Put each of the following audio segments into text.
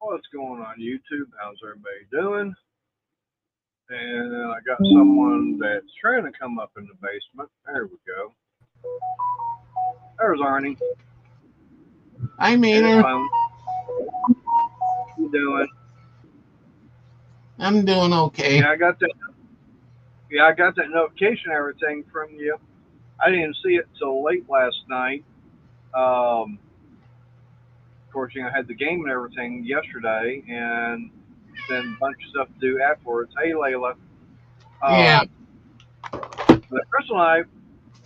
What's going on YouTube? How's everybody doing? And I got someone that's trying to come up in the basement. There we go. There's Arnie I and made his her. phone. What you doing? I'm doing okay. Yeah, I got that. Yeah, I got that notification and everything from you. I didn't see it till late last night. Of course, I had the game and everything yesterday, and then a bunch of stuff to do afterwards. Hey, Layla. Yeah. But Crystal and I,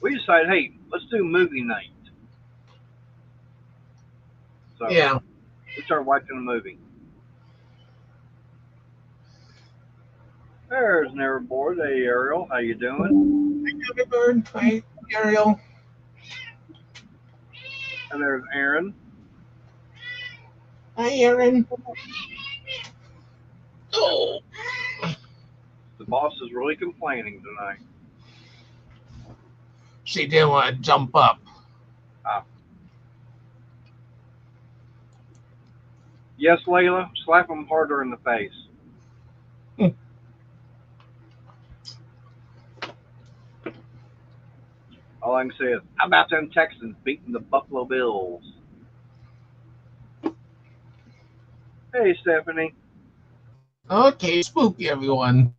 we decided, hey, let's do movie night. So Yeah. we started watching a movie. There's Neverboard. Hey, Ariel, how you doing? Hi, Bird. Hi, Ariel. And there's Aaron. Hi, Aaron. Oh. The boss is really complaining tonight. She didn't want to jump up. Yes, Layla, slap him harder in the face. All I can say is, how about them Texans beating the Buffalo Bills? Hey, Stephanie. Okay, spooky, everyone.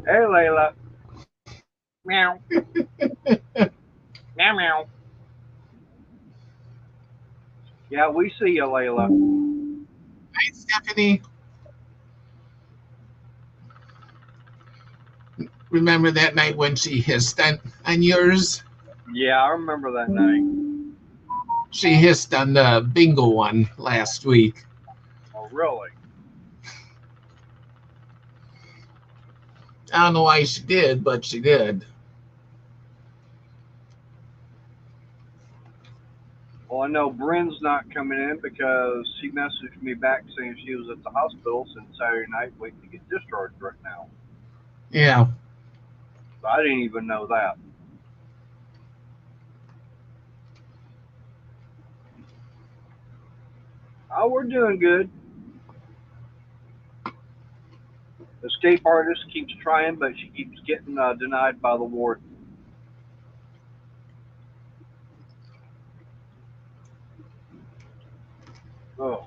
Hey, Layla. Meow. Meow, meow. Yeah, we see you, Layla. Hi, Stephanie. Remember that night when she hissed on yours? Yeah, I remember that night. She hissed on the bingo one last week. Oh, really? I don't know why she did, but she did. Well, I know Bryn's not coming in because she messaged me back saying she was at the hospital since Saturday night waiting to get discharged right now. Yeah. So I didn't even know that. Oh, we're doing good. The escape artist keeps trying, but she keeps getting denied by the ward. Oh.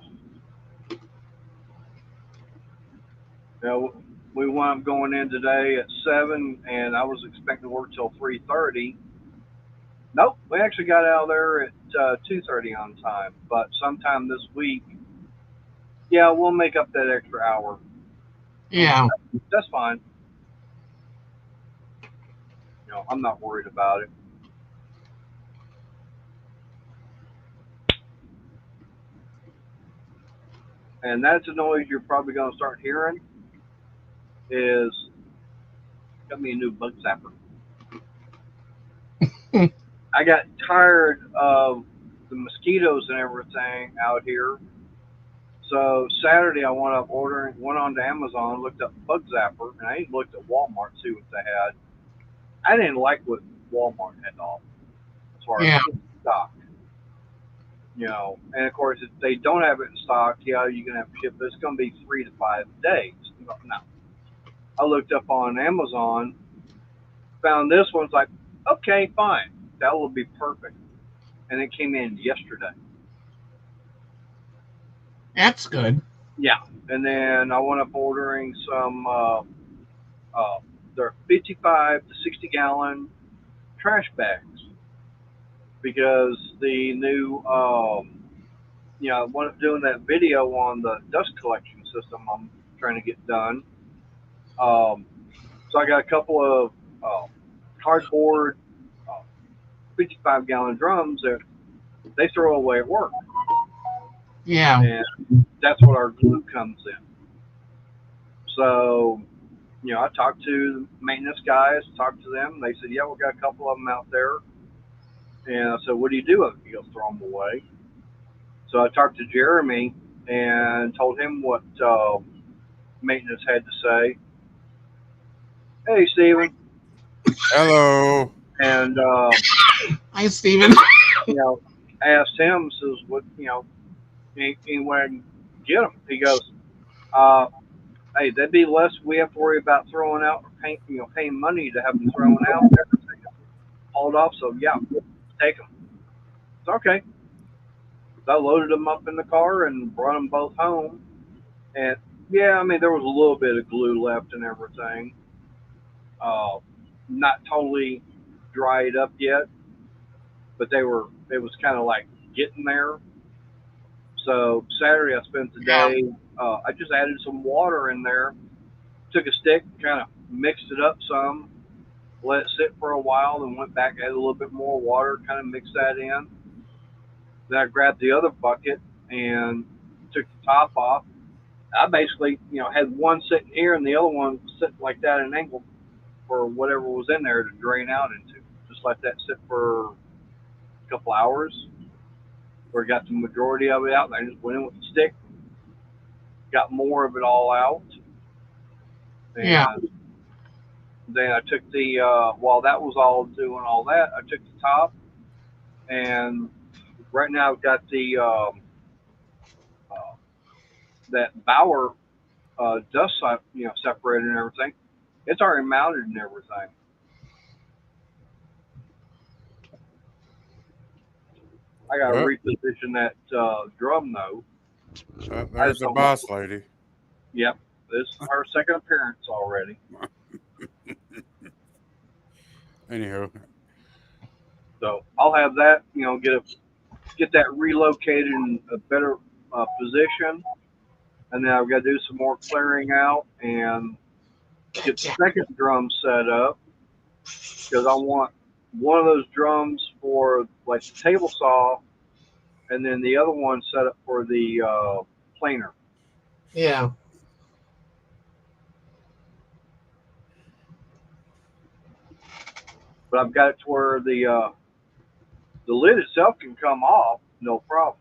Now, we wound up going in today at 7, and I was expecting to work till 3:30. Nope, we actually got out of there at 2:30 on time. But sometime this week, yeah, we'll make up that extra hour. Yeah. That's fine. I'm not worried about it. And that's a noise you're probably going to start hearing is got me a new bug zapper. I got tired of the mosquitoes and everything out here. So Saturday I went on to Amazon, looked up bug zapper, and I even looked at Walmart to see what they had. I didn't like what Walmart had all as far as stock. And of course if they don't have it in stock, yeah, you're gonna have to ship, but it's gonna be 3 to 5 days. No. I looked up on Amazon, found this one's like, okay, fine. That will be perfect. And it came in yesterday. That's good. Yeah. And then I went up ordering some they're 55 to 60 gallon trash bags because the new I went up doing that video on the dust collection system I'm trying to get done. So I got a couple of cardboard 55 gallon drums that they throw away at work. Yeah. And that's what our glue comes in. So, I talked to the maintenance guys, talked to them. They said, yeah, we got a couple of them out there. And I said, what do you do with them? He goes, throw them away. So I talked to Jeremy and told him what maintenance had to say. Hey, Steven. Hello. And, hi, Steven. asked him, says, "What any way I can get them?" He goes, uh, "Hey, that'd be less we have to worry about throwing out or paying money to have them thrown out and everything hauled off. So yeah, take them." It's okay. So I loaded them up in the car and brought them both home. And yeah, I mean there was a little bit of glue left and everything. Uh, Not totally dried up yet, but they were. It was kind of like getting there. So Saturday I spent the Yeah. day. I just added some water in there. Took a stick, kind of mixed it up some, let it sit for a while, then went back, added a little bit more water, kind of mixed that in. Then I grabbed the other bucket and took the top off. I basically, had one sitting here and the other one sitting like that at an angle for whatever was in there to drain out into. Just let that sit for a couple hours, where I got the majority of it out. And I just went in with the stick, got more of it all out, Yeah. and then I took the while that was all doing all that, I took the top, and right now I've got the uh, that Bauer dust separator and everything. It's already mounted and everything. I got to Yep. reposition that drum though. I There's just the don't want. boss lady. Yep, this is our second appearance already. Anywho, So I'll have that, get that relocated in a better position, and then I've got to do some more clearing out and get the second drum set up because I want one of those drums for like the table saw, and then the other one set up for the planer. Yeah. But I've got it to where the lid itself can come off, no problem.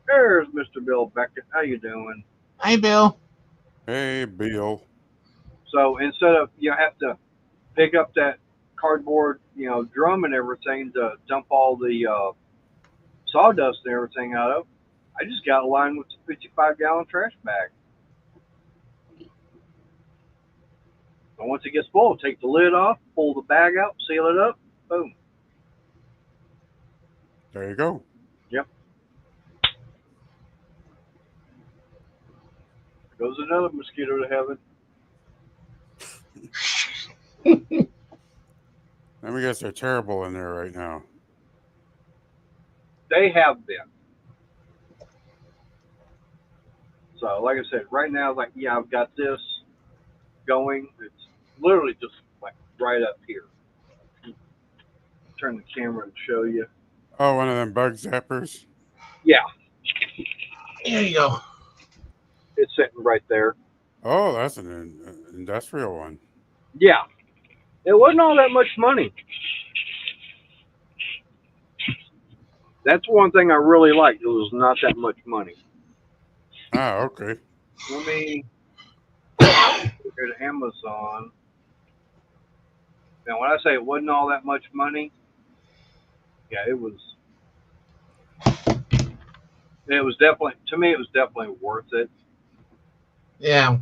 There's Mr. Bill Beckett. How you doing? Hey, Bill. hey Bill. So instead of have to pick up that cardboard drum and everything to dump all the sawdust and everything out of, I just got a line with the 55-gallon trash bag. So once it gets full, take the lid off, pull the bag out, seal it up, boom. There you go. Yep. There goes another mosquito to heaven. Let me guess, they're terrible in there right now. They have been. So like I said, right now, like I've got this going. It's literally just like right up here. Turn the camera and show you. Oh, one of them bug zappers. Yeah, There you go. it's sitting right there. Oh, that's an industrial one. Yeah, it wasn't all that much money. That's one thing I really liked. It was not that much money. Ah, okay. Let me go to Amazon. Now, when I say it wasn't all that much money, yeah, it was. It was definitely, to me, it was definitely worth it. Yeah.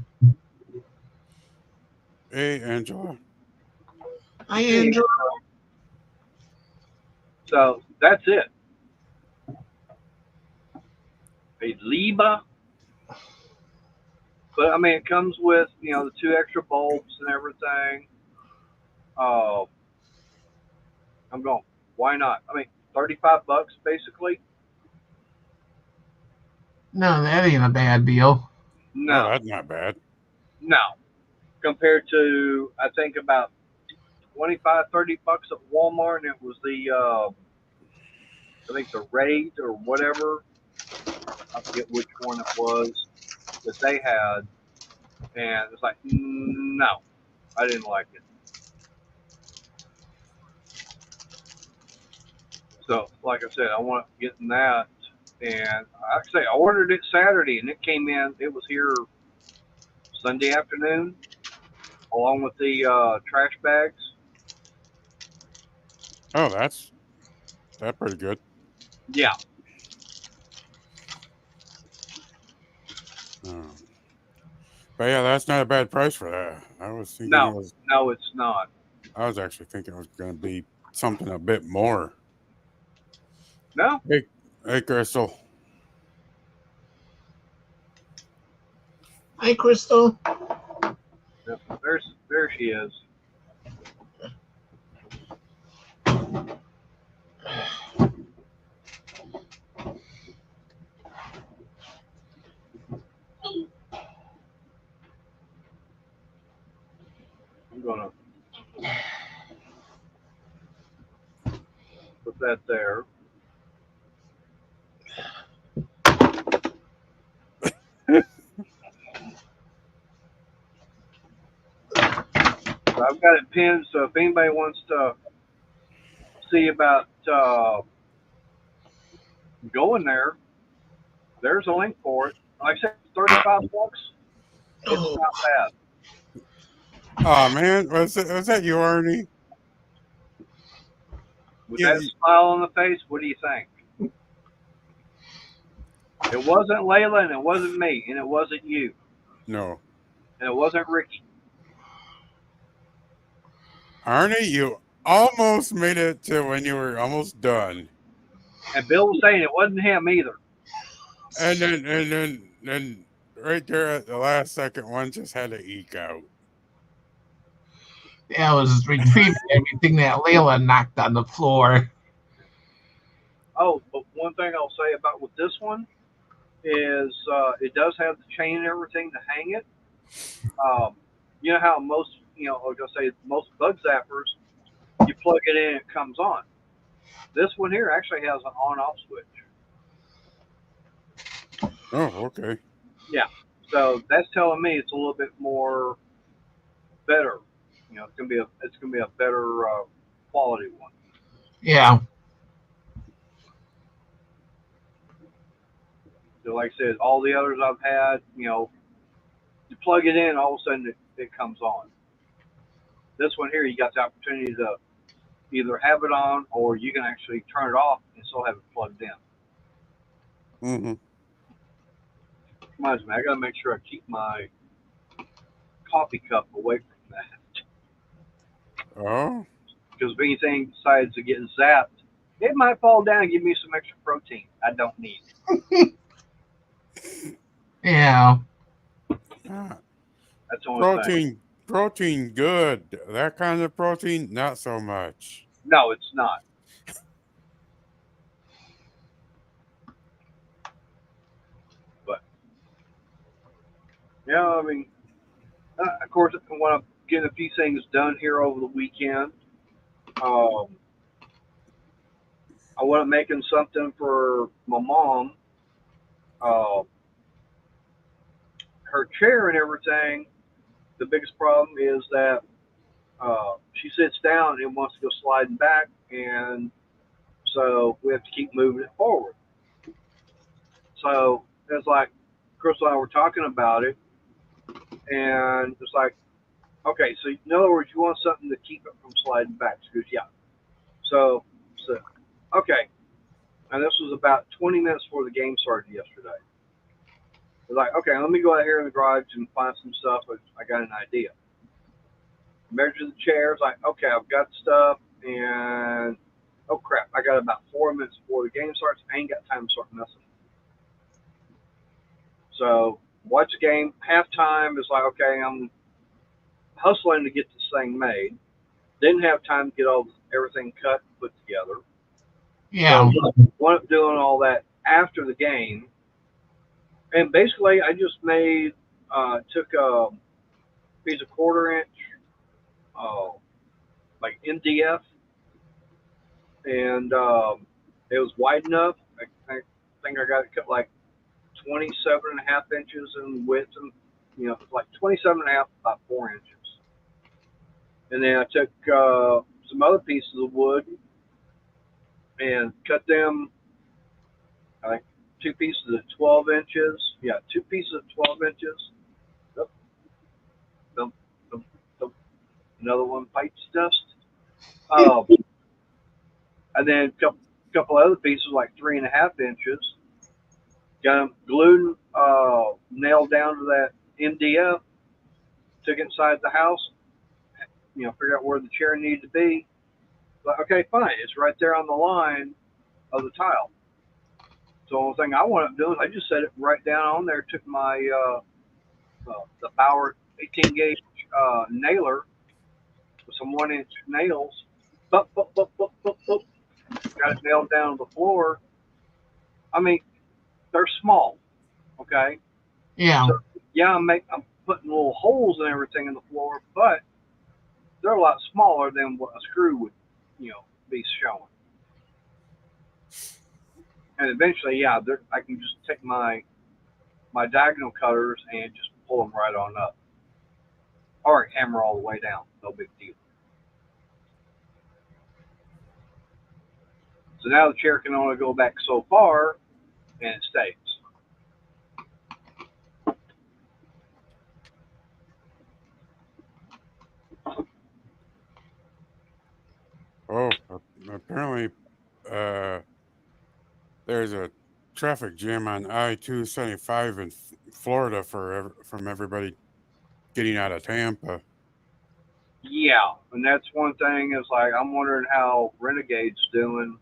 Hey, Angela. Hi, Andrew. So that's it. A Liba, but I mean, it comes with the two extra bulbs and everything. Uh, I'm going. Why not? I mean, $35 basically. No, that ain't a bad deal. Oh, No, that's not bad. no. Compared to I think about 25, $30 at Walmart, and it was the I think the Raid or whatever. I forget which one it was that they had, and it's like no, I didn't like it. So, like I said, I want to get in that, and like I say, I ordered it Saturday, and it came in. It was here Sunday afternoon, along with the trash bags. Oh, that's pretty good. Yeah. Um, but yeah, that's not a bad price for that. I was thinking it No, was. no, it's not. I was actually thinking it was going to be something a bit more. No. Hey, hey, Crystal. Hi, Crystal. Yeah, there she is. I'm gonna put that there. So I've got it pinned. So if anybody wants to see about going there, there's a link for it. Like I said, $35. It's Oh, not bad. Oh man, was that you, Arnie? With Yeah, that smile on the face, what do you think? It wasn't Layla, and it wasn't me, and it wasn't you, no, and it wasn't Ricky. Arnie, you almost made it to when you were almost done, And Bill was saying it wasn't him either. and then right there at the last second, one just had to eke out. yeah, I was retrieving everything that Layla knocked on the floor. Oh, but one thing I'll say about with this one is it does have the chain and everything to hang it. Um, you know how most, like I say, most bug zappers, you plug it in, it comes on. This one here actually has an on-off switch. Oh, okay. Yeah, so that's telling me it's a little bit more better. It's gonna be a better quality one. Yeah, So like I said, all the others I've had, you plug it in, all of a sudden it comes on. This one here, you got the opportunity to either have it on or you can actually turn it off and still have it plugged in. Mm-hmm. Reminds me, I gotta make sure I keep my coffee cup away from that Oh, because if anything decides to get zapped, it might fall down and give me some extra protein I don't need. yeah, ah, That's the only thing. protein, good. That kind of protein, not so much. No, it's not. But yeah, I mean, of course, I want to get a few things done here over the weekend. Um, I want to making something for my mom. Uh, her chair and everything. The biggest problem is that she sits down and wants to go sliding back, and so we have to keep moving it forward. So it's like Crystal and I were talking about it, and it's like, okay, so in other words, you want something to keep it from sliding back. She goes, yeah. So okay, and this was about 20 minutes before the game started yesterday. I was like, okay, let me go out here in the garage and find some stuff. I got an idea. Measure the chairs. Like, okay, I've got stuff, and oh crap, I got about 4 minutes before the game starts. I ain't got time to start messing. So watch the game. Halftime is like, okay, I'm hustling to get this thing made. Didn't have time to get everything cut and put together. yeah, So wound up doing all that after the game. And basically, I just took a piece of quarter-inch, uh, like MDF, and it was wide enough. I think I got it cut like 27 and a half inches in width, and like 27 and a half, about 4 inches. And then I took some other pieces of wood and cut them. I think two pieces of 12 inches. Yeah, two pieces of 12 inches. Dum, dum, dum, dum. Another one, pipes dust. Um, and then A couple other pieces like 3.5 inches. Got them glued, nailed down to that MDF. Took it inside the house. Figure out where the chair needed to be. But okay, fine. It's right there on the line of the tile. So the only thing I wound up doing, I just set it right down on there. Took my the Bauer 18 gauge nailer with some 1 inch nails. Boop, boop, boop, boop, boop, boop. Got it nailed down to the floor. I mean, they're small. Okay. Yeah. So yeah, I'm putting little holes and everything in the floor, but they're a lot smaller than what a screw would, be showing. And eventually, yeah, I can just take my diagonal cutters and just pull them right on up, or hammer all the way down. No big deal. So now the chair can only go back so far, and it stays. Oh, apparently, uh, there's a traffic jam on I-275 in Florida from everybody getting out of Tampa. Yeah, and that's one thing is like I'm wondering how Renegade's doing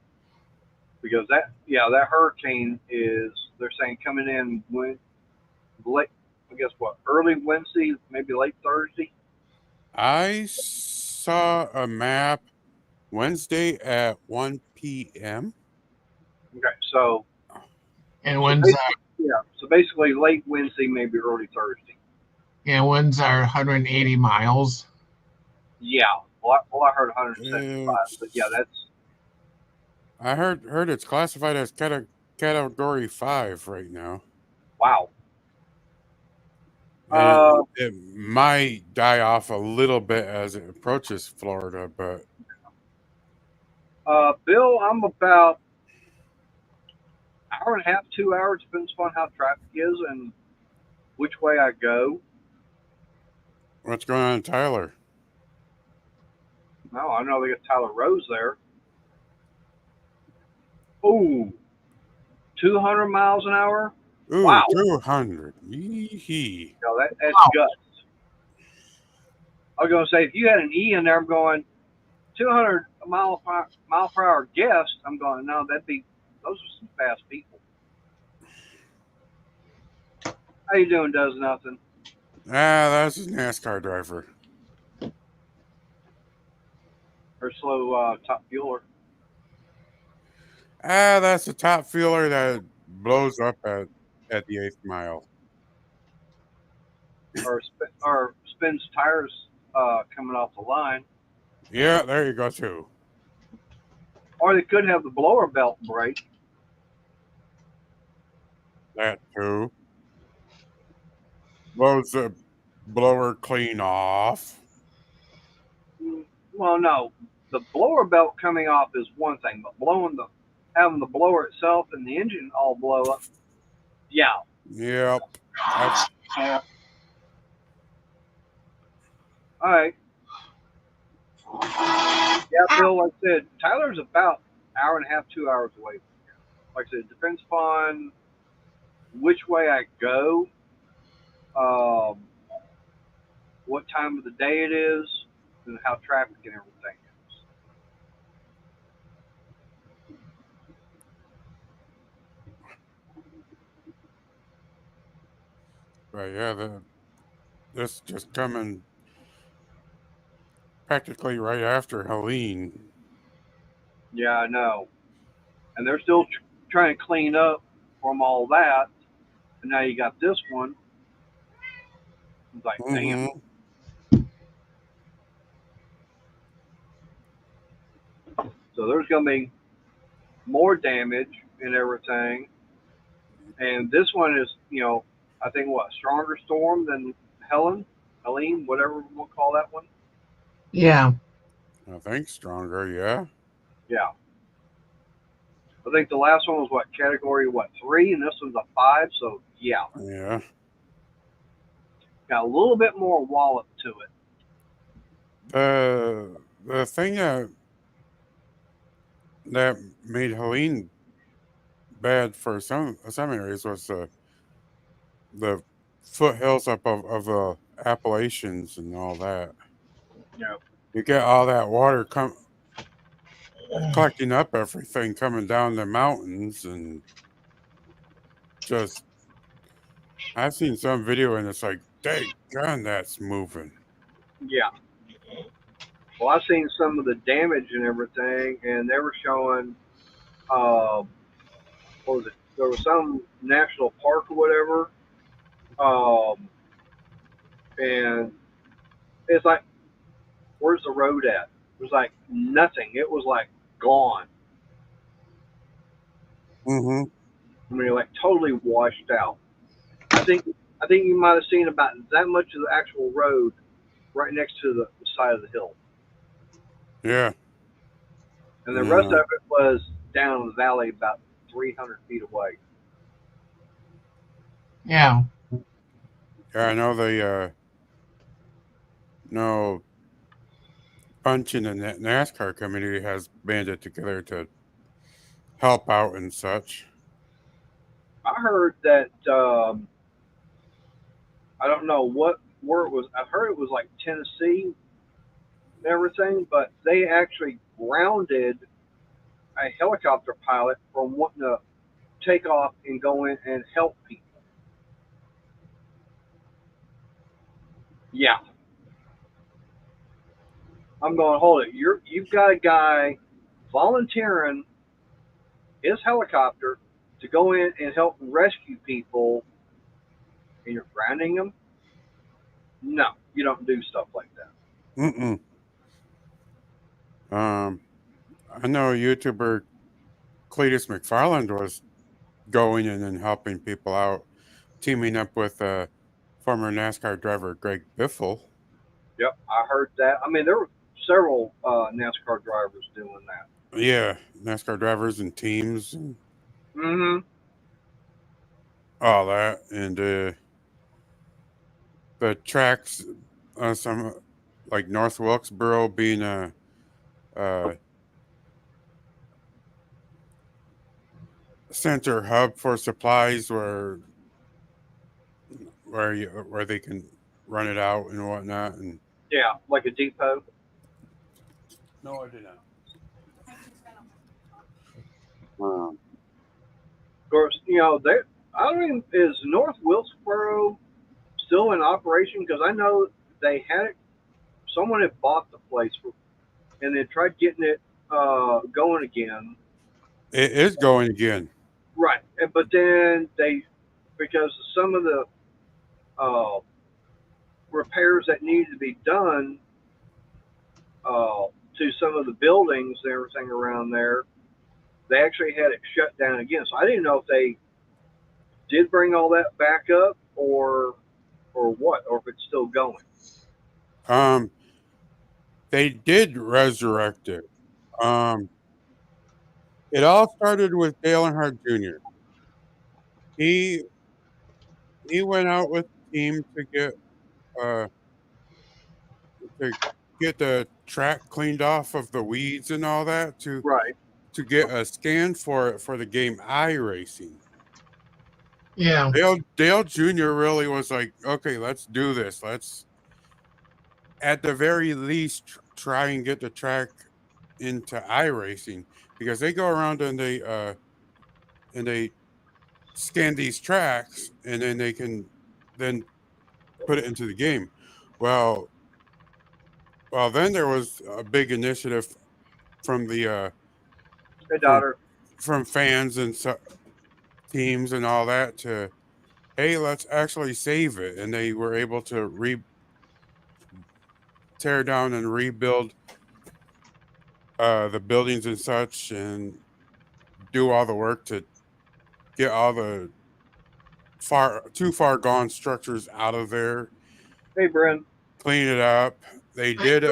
because that hurricane is they're saying coming in late, I guess what, early Wednesday, maybe late Thursday. I saw a map Wednesday at 1 p.m. Okay, so And so winds basically, yeah, so basically late Wednesday, maybe early Thursday. winds are 180 miles. Yeah, well, I heard 175, but yeah, that's I heard it's classified as category 5 right now. wow. And it might die off a little bit as it approaches Florida, but Bill, I'm about hour and a half, 2 hours, depends upon how traffic is and which way I go. what's going on in Tyler? No, I know they got Tyler Rose there. Ooh, 200 miles an hour. Ooh, Wow, 200. Yee-hee. that's guts. I was gonna say if you had an E in there, I'm going 200 mile per hour guest. I'm going no, those are some fast people. How you doing? Does nothing. That's a NASCAR driver. Or slow top fueler. That's a top fueler that blows up at the 8th mile. Or spins tires coming off the line. Yeah, there you go too. Or they could have the blower belt break. That too. Blows the blower clean off. Well, no, the blower belt coming off is one thing, but having the blower itself and the engine all blow up. Yeah. Yep. All right. Yeah, Bill, like I said, Tyler's about hour and a half, 2 hours away from here. Like I said, it depends upon which way I go, um, what time of the day it is, and how traffic and everything is. But yeah, this just coming practically right after Helene. Yeah, I know. And they're still trying to clean up from all that. And now you got this one. It's like, damn. Mm-hmm. So there's going to be more damage and everything. And this one is, I think what, stronger storm than Helene, whatever we'll call that one. Yeah. I think stronger, yeah. Yeah. I think the last one was what, category 3, and this one's a 5. So yeah, Yeah. got a little bit more wallop to it. The thing that that made Helene bad for some areas was the foothills up of the Appalachians and all that. Yeah. You get all that water collecting up everything coming down the mountains, and just I've seen some video and it's like, dang gun, that's moving. Yeah. Well, I've seen some of the damage and everything, and they were showing, uh, what was it? There was some national park or whatever, um, and it's like, where's the road at? It was like nothing. It was like gone. Mm-hmm. I mean, like totally washed out. I think I think you might have seen about that much of the actual road right next to the side of the hill, Yeah. and the rest Yeah. of it was down the valley about 300 feet away. Yeah. Yeah, I know they know bunch in the NASCAR community has banded together to help out and such. I heard that I don't know where it was. I heard it was like Tennessee and everything, but they actually grounded a helicopter pilot from wanting to take off and go in and help people. Yeah, I'm going. Hold it. You've got a guy volunteering his helicopter to go in and help rescue people, and you're grounding them. No, you don't do stuff like that. Mm-mm. Um, I know YouTuber Cletus McFarland was going in and helping people out, teaming up with former NASCAR driver Greg Biffle. Yep, I heard that. I mean, there were several NASCAR drivers doing that. Yeah, NASCAR drivers and teams and Mm-hmm. all that, and the tracks, some like North Wilkesboro being a center hub for supplies where they can run it out and whatnot. And Yeah, like a depot. no, I did not. Um, Of course, you know, they. I don't even, is North Wilkesboro still in operation? Because I know they had it. Someone had bought the place and they tried getting it going again. it is going again. Right, but then they, because of some of the uh, repairs that needed to be done to some of the buildings and everything around there, they actually had it shut down again. So I didn't know if they did bring all that back up or what, or if it's still going. Um, they did resurrect it. Um, it all started with Dale Earnhardt Jr. He he went out with the team uh to get the track cleaned off of the weeds and all that Right. to get a scan for it for the game iRacing. Yeah. Dale Jr. really was like, okay, let's do this. Let's at the very least try and get the track into iRacing because they go around and they scan these tracks and then they can then put it into the game. Well, then there was a big initiative from the Hey, from daughter. fans and teams and all that to hey, let's actually save it, and they were able to tear down and rebuild the buildings and such, and do all the work to get all the too far gone structures out of there, Hey, Bryn. clean it up. They did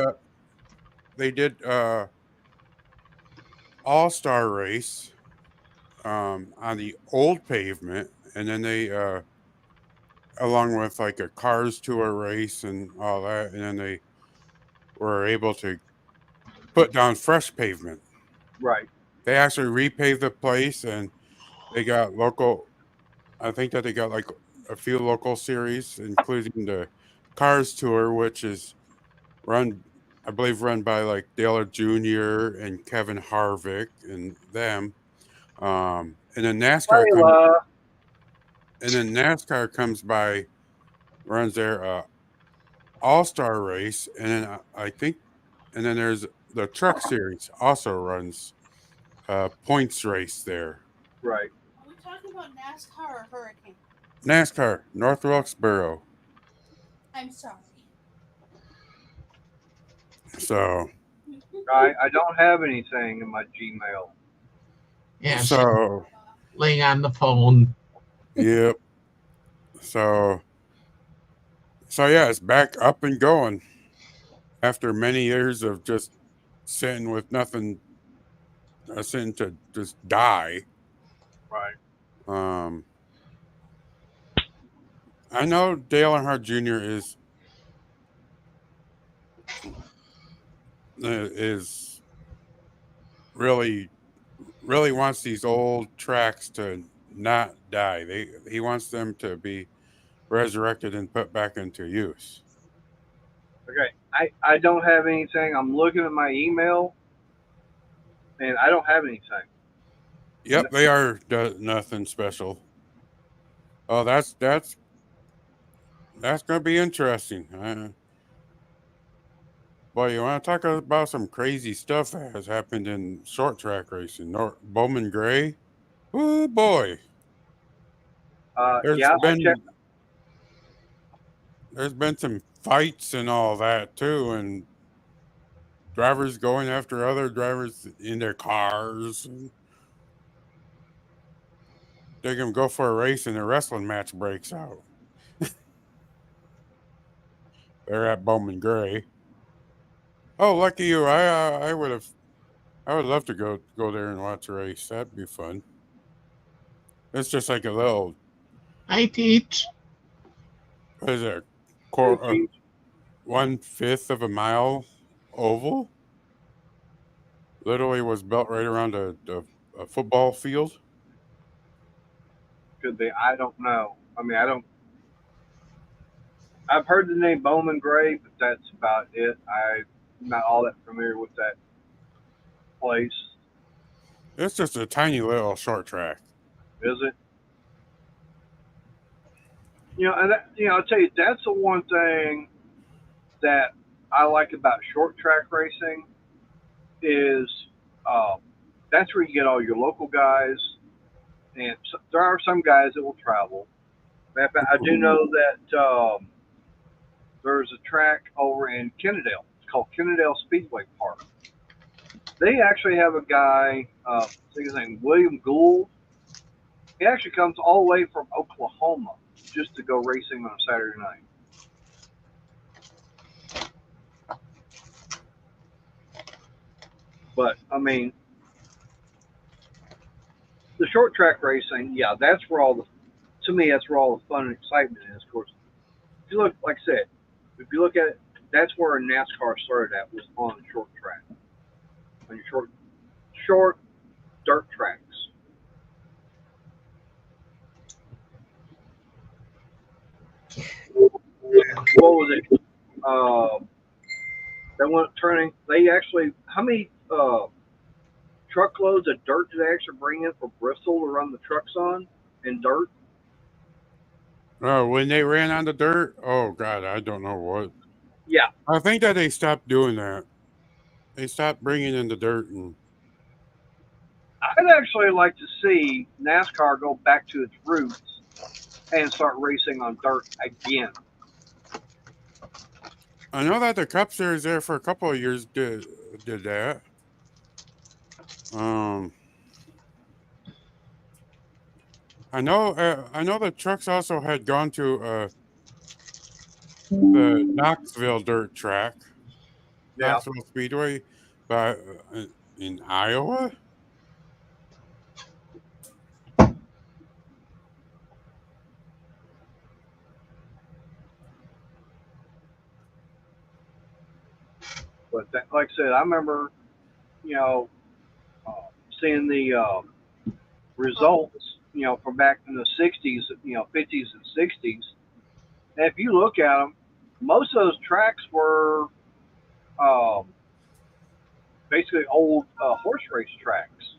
all-star race on the old pavement, and then they along with like a cars tour race and all that, and then they were able to put down fresh pavement. Right. They actually repaved the place, and they got local. I think that they got like a few local series, including the Cars Tour, which is run, I believe, run by like Dale Jr. and Kevin Harvick and them. And then NASCAR comes, Layla. by, runs their All Star race, and then I think, and then there's the Truck Series also runs points race there. Right. Are we talking about NASCAR or Hurricane? NASCAR, North Wilkesboro. I'm sorry. So, I don't have anything in my Gmail. Yeah, she's so laying on the phone. yep. So, yeah, it's back up and going after many years of just sitting with nothing, sitting to just die. Right. Um, I know Dale Earnhardt Jr. is really really wants these old tracks to not die. He wants them to be resurrected and put back into use. Okay. I don't have anything. I'm looking at my email, and I don't have anything. Yep, they are nothing special. Oh, that's going to be interesting. Boy, you want to talk about some crazy stuff that has happened in short track racing? Bowman Gray. Oh boy, there's Yeah, I checked. been some fights and all that too, and drivers going after other drivers in their cars. They can go for a race and a wrestling match breaks out. They're at Bowman Gray. Oh, lucky you! I would love to go there and watch a race. That'd be fun. It's just like a little, I teach. what is it, Hey, quarter, Chief, 1/5 of a mile oval. Literally was built right around a football field. could be. I don't know. I mean, I don't. I've heard the name Bowman Gray, but that's about it. I'm not all that familiar with that place. It's just a tiny little short track. Is it? And I'll tell you, that's the one thing that I like about short track racing is um, that's where you get all your local guys, and so, there are some guys that will travel. I do know that there's a track over in Kennedale. It's called Kennedale Speedway Park. They actually have a guy, I think his name William Gould. He actually comes all the way from Oklahoma just to go racing on a Saturday night. But I mean, the short track racing, yeah, that's where to me, that's where all the fun and excitement is. Of course, if you look, like I said, if you look at it, that's where NASCAR started at, was on the short track, on your short dirt tracks. What was it? They went turning. They actually, how many truckloads of dirt did they actually bring in from Bristol to run the trucks on in dirt? Oh, when they ran on the dirt, oh god, I don't know what. Yeah, I think that they stopped doing that. They stopped bringing in the dirt, and I'd actually like to see NASCAR go back to its roots and start racing on dirt again. I know that the Cup Series there for a couple of years did that. Um, I know the trucks also had gone to the Knoxville dirt track, Yeah, Knoxville Speedway, but in Iowa. but that, like I said, I remember, you know, uh, seeing the results, from back in the '60s, '50s and '60s. And if you look at them, most of those tracks were um, basically old horse race tracks,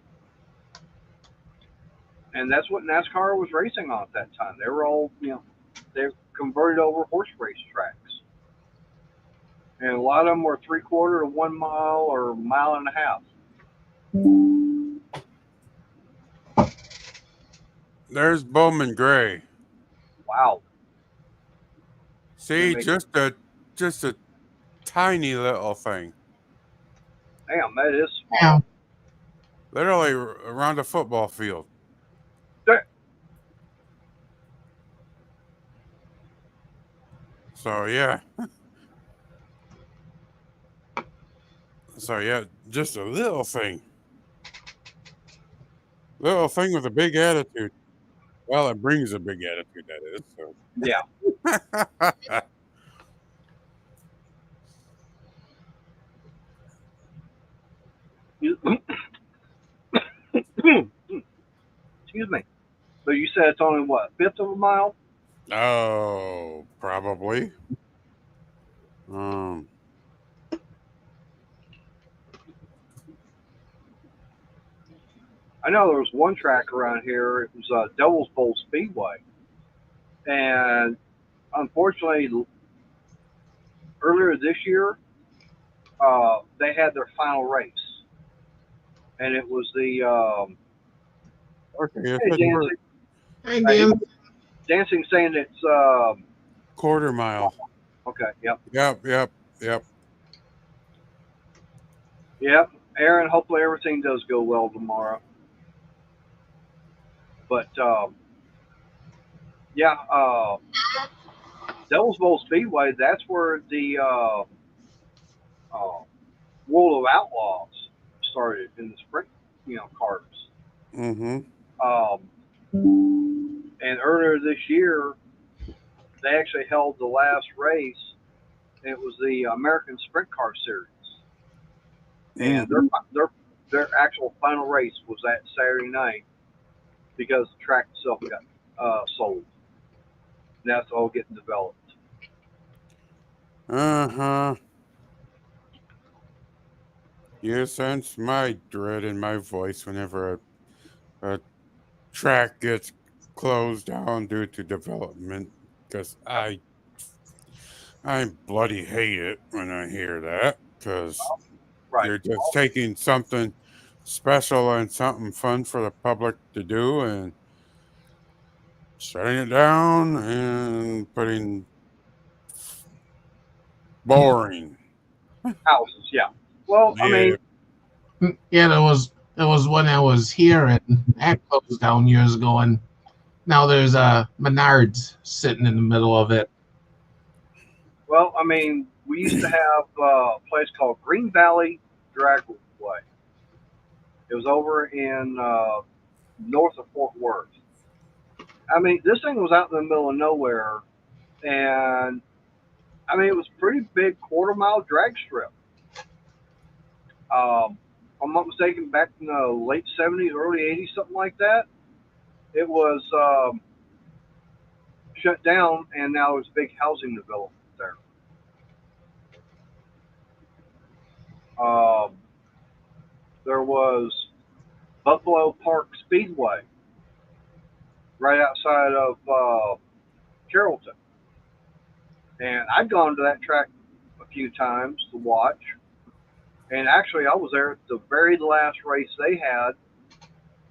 and that's what NASCAR was racing on at that time. They were all, they converted over horse race tracks, and a lot of them were 3/4 to 1 mile or mile and a half. There's Bowman Gray. Wow. See, just a tiny little thing. Damn, that is Yeah. small. Literally around a football field. There- So yeah. So yeah, just a little thing. Little thing with a big attitude. Well, it brings a big attitude, that is. Yeah. So. Excuse me. But you said it's only what, fifth of a mile? Oh, probably. Um, I know there was one track around here. It was Devil's Bowl Speedway, and unfortunately, earlier this year, they had their final race, and it was the okay, it hey, says we're Hey, Dan. Dancing saying it's quarter mile. okay. Yep. Yep. Aaron, hopefully everything does go well tomorrow. But yeah, Devil's Bowl Speedway. That's where the uh, World of Outlaws started in the sprint, cars. Mm-hmm. And earlier this year, they actually held the last race. And it was the American Sprint Car Series, and their actual final race was that Saturday night because the track itself got sold. And that's all getting developed. Uh-huh. You sense my dread in my voice whenever a track gets closed down due to development, because I bloody hate it when I hear that, because Right. you're just taking something special and something fun for the public to do and shutting it down and putting boring. Houses, yeah. Well, I Yeah. mean, Yeah, there was one that was here and that closed down years ago, and now there's a Menards sitting in the middle of it. we used to have a place called Green Valley Dragway. It was over in north of Fort Worth. This thing was out in the middle of nowhere, and it was a pretty big quarter-mile drag strip. If I'm not mistaken, back in the late '70s, early '80s, something like that. It was shut down, and now there's big housing development there. Um, there was Buffalo Park Speedway right outside of Carrollton, and I'd gone to that track a few times to watch. And actually, I was there at the very last race they had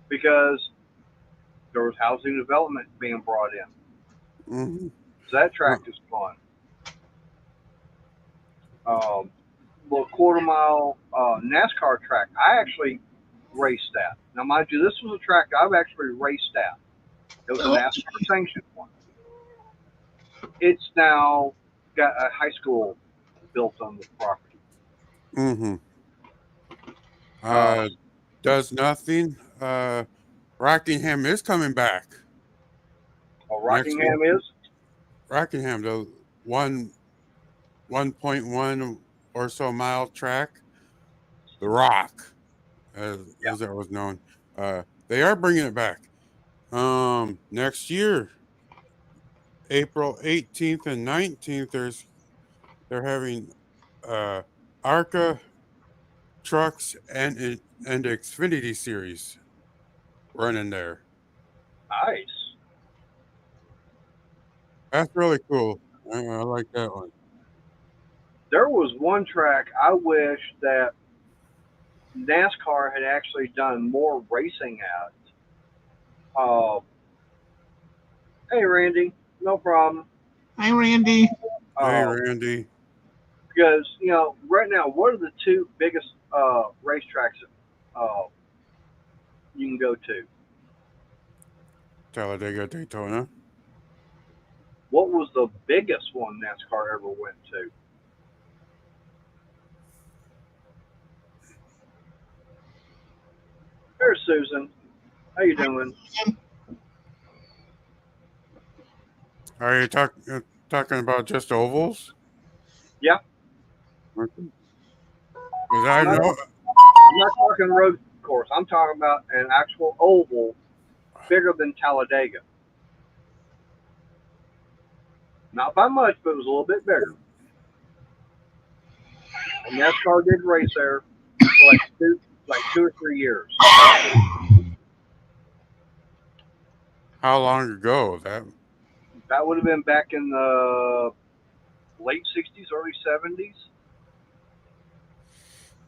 because there was housing development being brought in. Mm-hmm. So that track is fun. Well, quarter-mile NASCAR track. I actually raced that. Now, mind you, this was a track I've actually raced at. It was a NASCAR sanctioned one. It's now got a high school built on the property. Mm-hmm. Does nothing. Rockingham is coming back. Rockingham is? Rockingham, the 1.1 or so mile track, the Rock. as that was known. They are bringing it back. Next year, April 18th and 19th, they're having ARCA trucks and Xfinity series running there. Nice. That's really cool. I like that one. There was one track I wish that NASCAR had actually done more racing at. Uh, hey, Randy, no problem. Hi, Randy. Hey, Uh, Randy. because right now, what are the two biggest racetracks you can go to? Talladega, Daytona. What was the biggest one NASCAR ever went to? There's Susan. How you doing? Are you talking about just ovals? Yeah, Because I I'm not. know. I'm not talking road course. I'm talking about an actual oval bigger than Talladega. Not by much, but it was a little bit bigger. And NASCAR did race there for like 2 or 3 years. How long ago that? That would have been back in the late '60s, early '70s.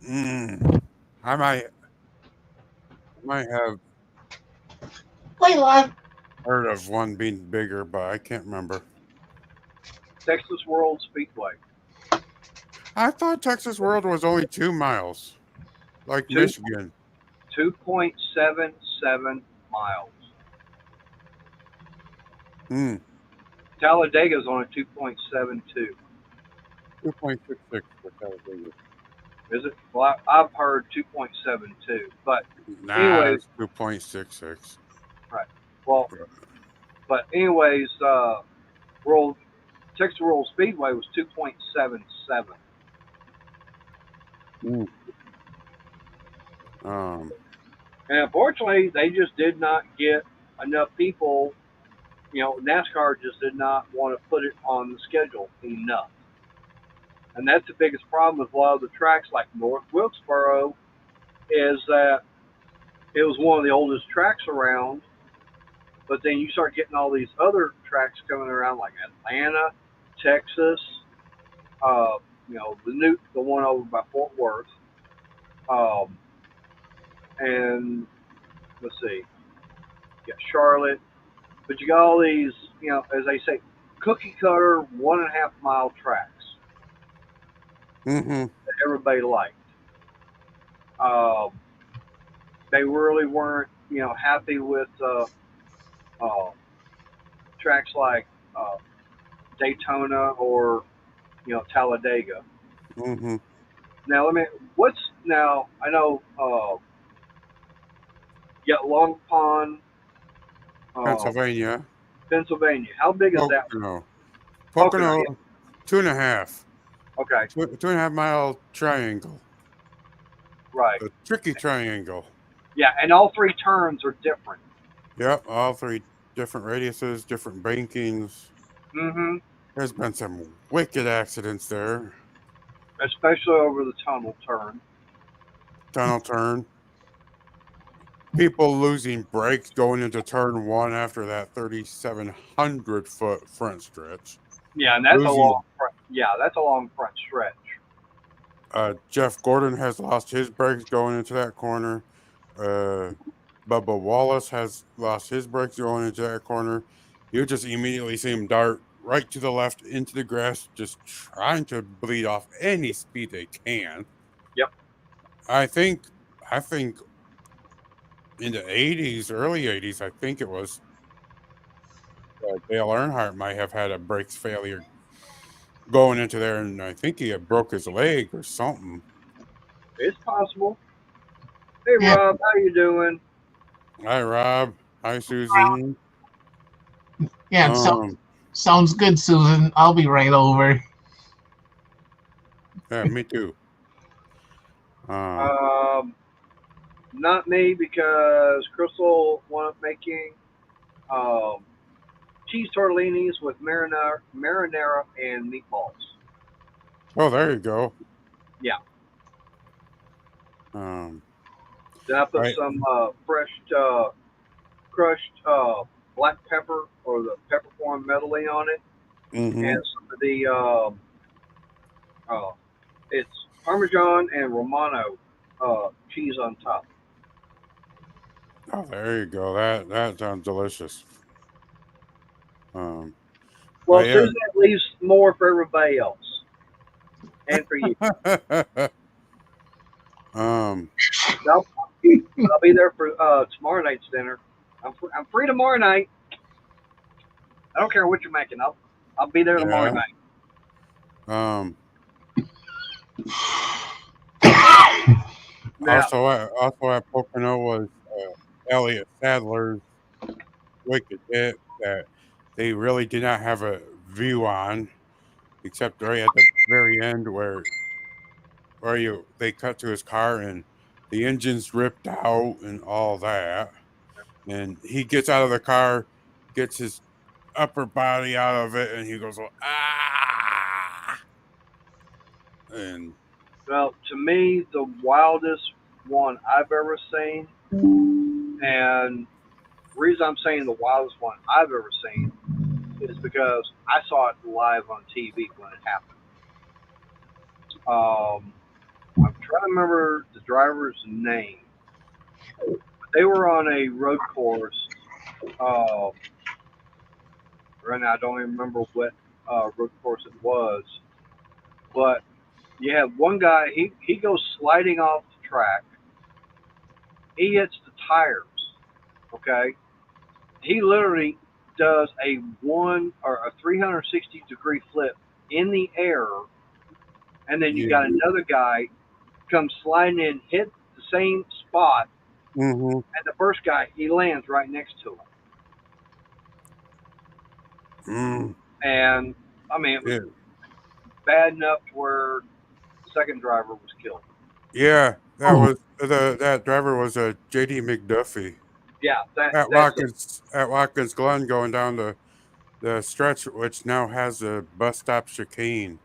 Mm, I might have Layla. heard of one being bigger, but I can't remember. Texas World Speedway, I thought Texas World was only 2 miles, like two Michigan. 2.77 miles. Hmm. Talladega's only 2.72. 2.66 for Talladega. Is it? Well, I've heard 2.72. But Nah, anyways, it's 2.66. right. Well, but anyways, World Texas World Speedway was 2.77. Mm. Um. And unfortunately, they just did not get enough people. NASCAR just did not want to put it on the schedule enough. And that's the biggest problem with a lot of the tracks like North Wilkesboro is that it was one of the oldest tracks around, but then you start getting all these other tracks coming around like Atlanta, Texas, uh, the one over by Fort Worth, um, and let's see, you got Charlotte, but you got all these, as they say, cookie cutter 1.5 mile tracks Mm-hmm. that everybody liked. Um, they really weren't, happy with uh, tracks like uh, Daytona or Talladega. Mm-hmm. Now let me. What's now? I know you got Long Pond, uh, Pennsylvania. Pennsylvania. How big is that? Pocono. Pocono. Pocono. Yeah. 2.5. Okay. 2.5 mile triangle. Right. A tricky triangle. Yeah, and all three turns are different. Yep. All three different radiuses, different bankings. Mm-hmm. There's been some wicked accidents there. Especially over the tunnel turn. Tunnel turn. People losing brakes going into turn one after that 3,700-foot front stretch. Yeah, and that's a long. Losing. Yeah, that's a long front stretch. Jeff Gordon has lost his brakes going into that corner. Uh, Bubba Wallace has lost his brakes going into that corner. You just immediately see him dart right to the left into the grass, just trying to bleed off any speed they can. Yep. I think, I think in the '80s, early '80s, I think it was Dale Earnhardt might have had a brakes failure going into there, and I think he had broke his leg or something. It's possible. Hey Yeah, Rob, how you doing? Hi, Rob. Hi, Susan. yeah. So Um, sounds good, Susan. I'll be right over. yeah, me too. Um, Um, Not me because Crystal wound up making um, cheese tortellinis with marinara and meatballs. Oh, there you go. Yeah. Um, Then I put I some fresh crushed black pepper or the peppercorn medley on it, and mm-hmm. some of the uh, it's Parmesan and Romano cheese on top. Oh, there you go. That sounds delicious. Um, Well, but Susan leaves more for everybody else and for you. yeah. um, Nope. I'll be there for tomorrow night's dinner. I'm free tomorrow night. I don't care what you're making. I'll be there tomorrow yeah. night. Um, Now, also at Pocono was Elliot Sadler's Wicked Hit that they really did not have a view on, except right at the very end where you they cut to his car and the engine's ripped out and all that, and he gets out of the car, gets his upper body out of it, and he goes ah, and well, to me, the wildest one I've ever seen, and the reason I'm saying the wildest one I've ever seen is because I saw it live on TV when it happened. I'm trying to remember the driver's name. They were on a road course. Uh, right now, I don't even remember what road course it was, but you have one guy. He goes sliding off the track. He hits the tires. Okay, he literally does a one or a 360-degree flip in the air, and then you yeah, got another guy come sliding in, hit the same spot, mm-hmm, and the first guy he lands right next to him. mm, And I mean, it was yeah, bad enough to where the second driver was killed. yeah. That Oh, was that driver was a JD McDuffie Yeah, that's it. at Watkins Glen going down the stretch, which now has a bus stop chicane.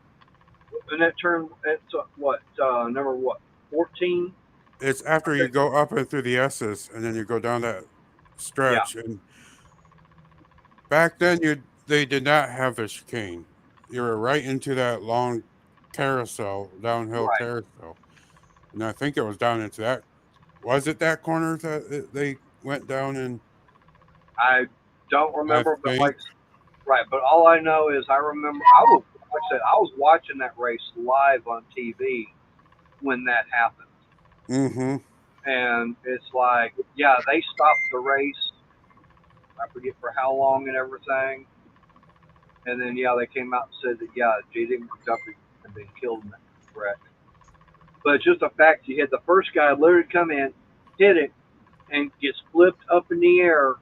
And that turn, it's what number what 14? It's after you go up and through the S's, and then you go down that Yeah, stretch. And back then, they did not have the chicane. You were right into that long carousel, downhill right. carousel. And I think it was down into that. Was it that corner that they went down in? I don't I remember, but think. right. But all I know is I remember I was, like I said, I was watching that race live on TV when that happened, Mm-hmm. and it's like, yeah, they stopped the race. I forget for how long and everything, and then yeah, they came out and said that yeah, J.D. McDuffie had been killed in that wreck. But it's just a fact you had the first guy literally come in, hit it, and gets flipped up in the air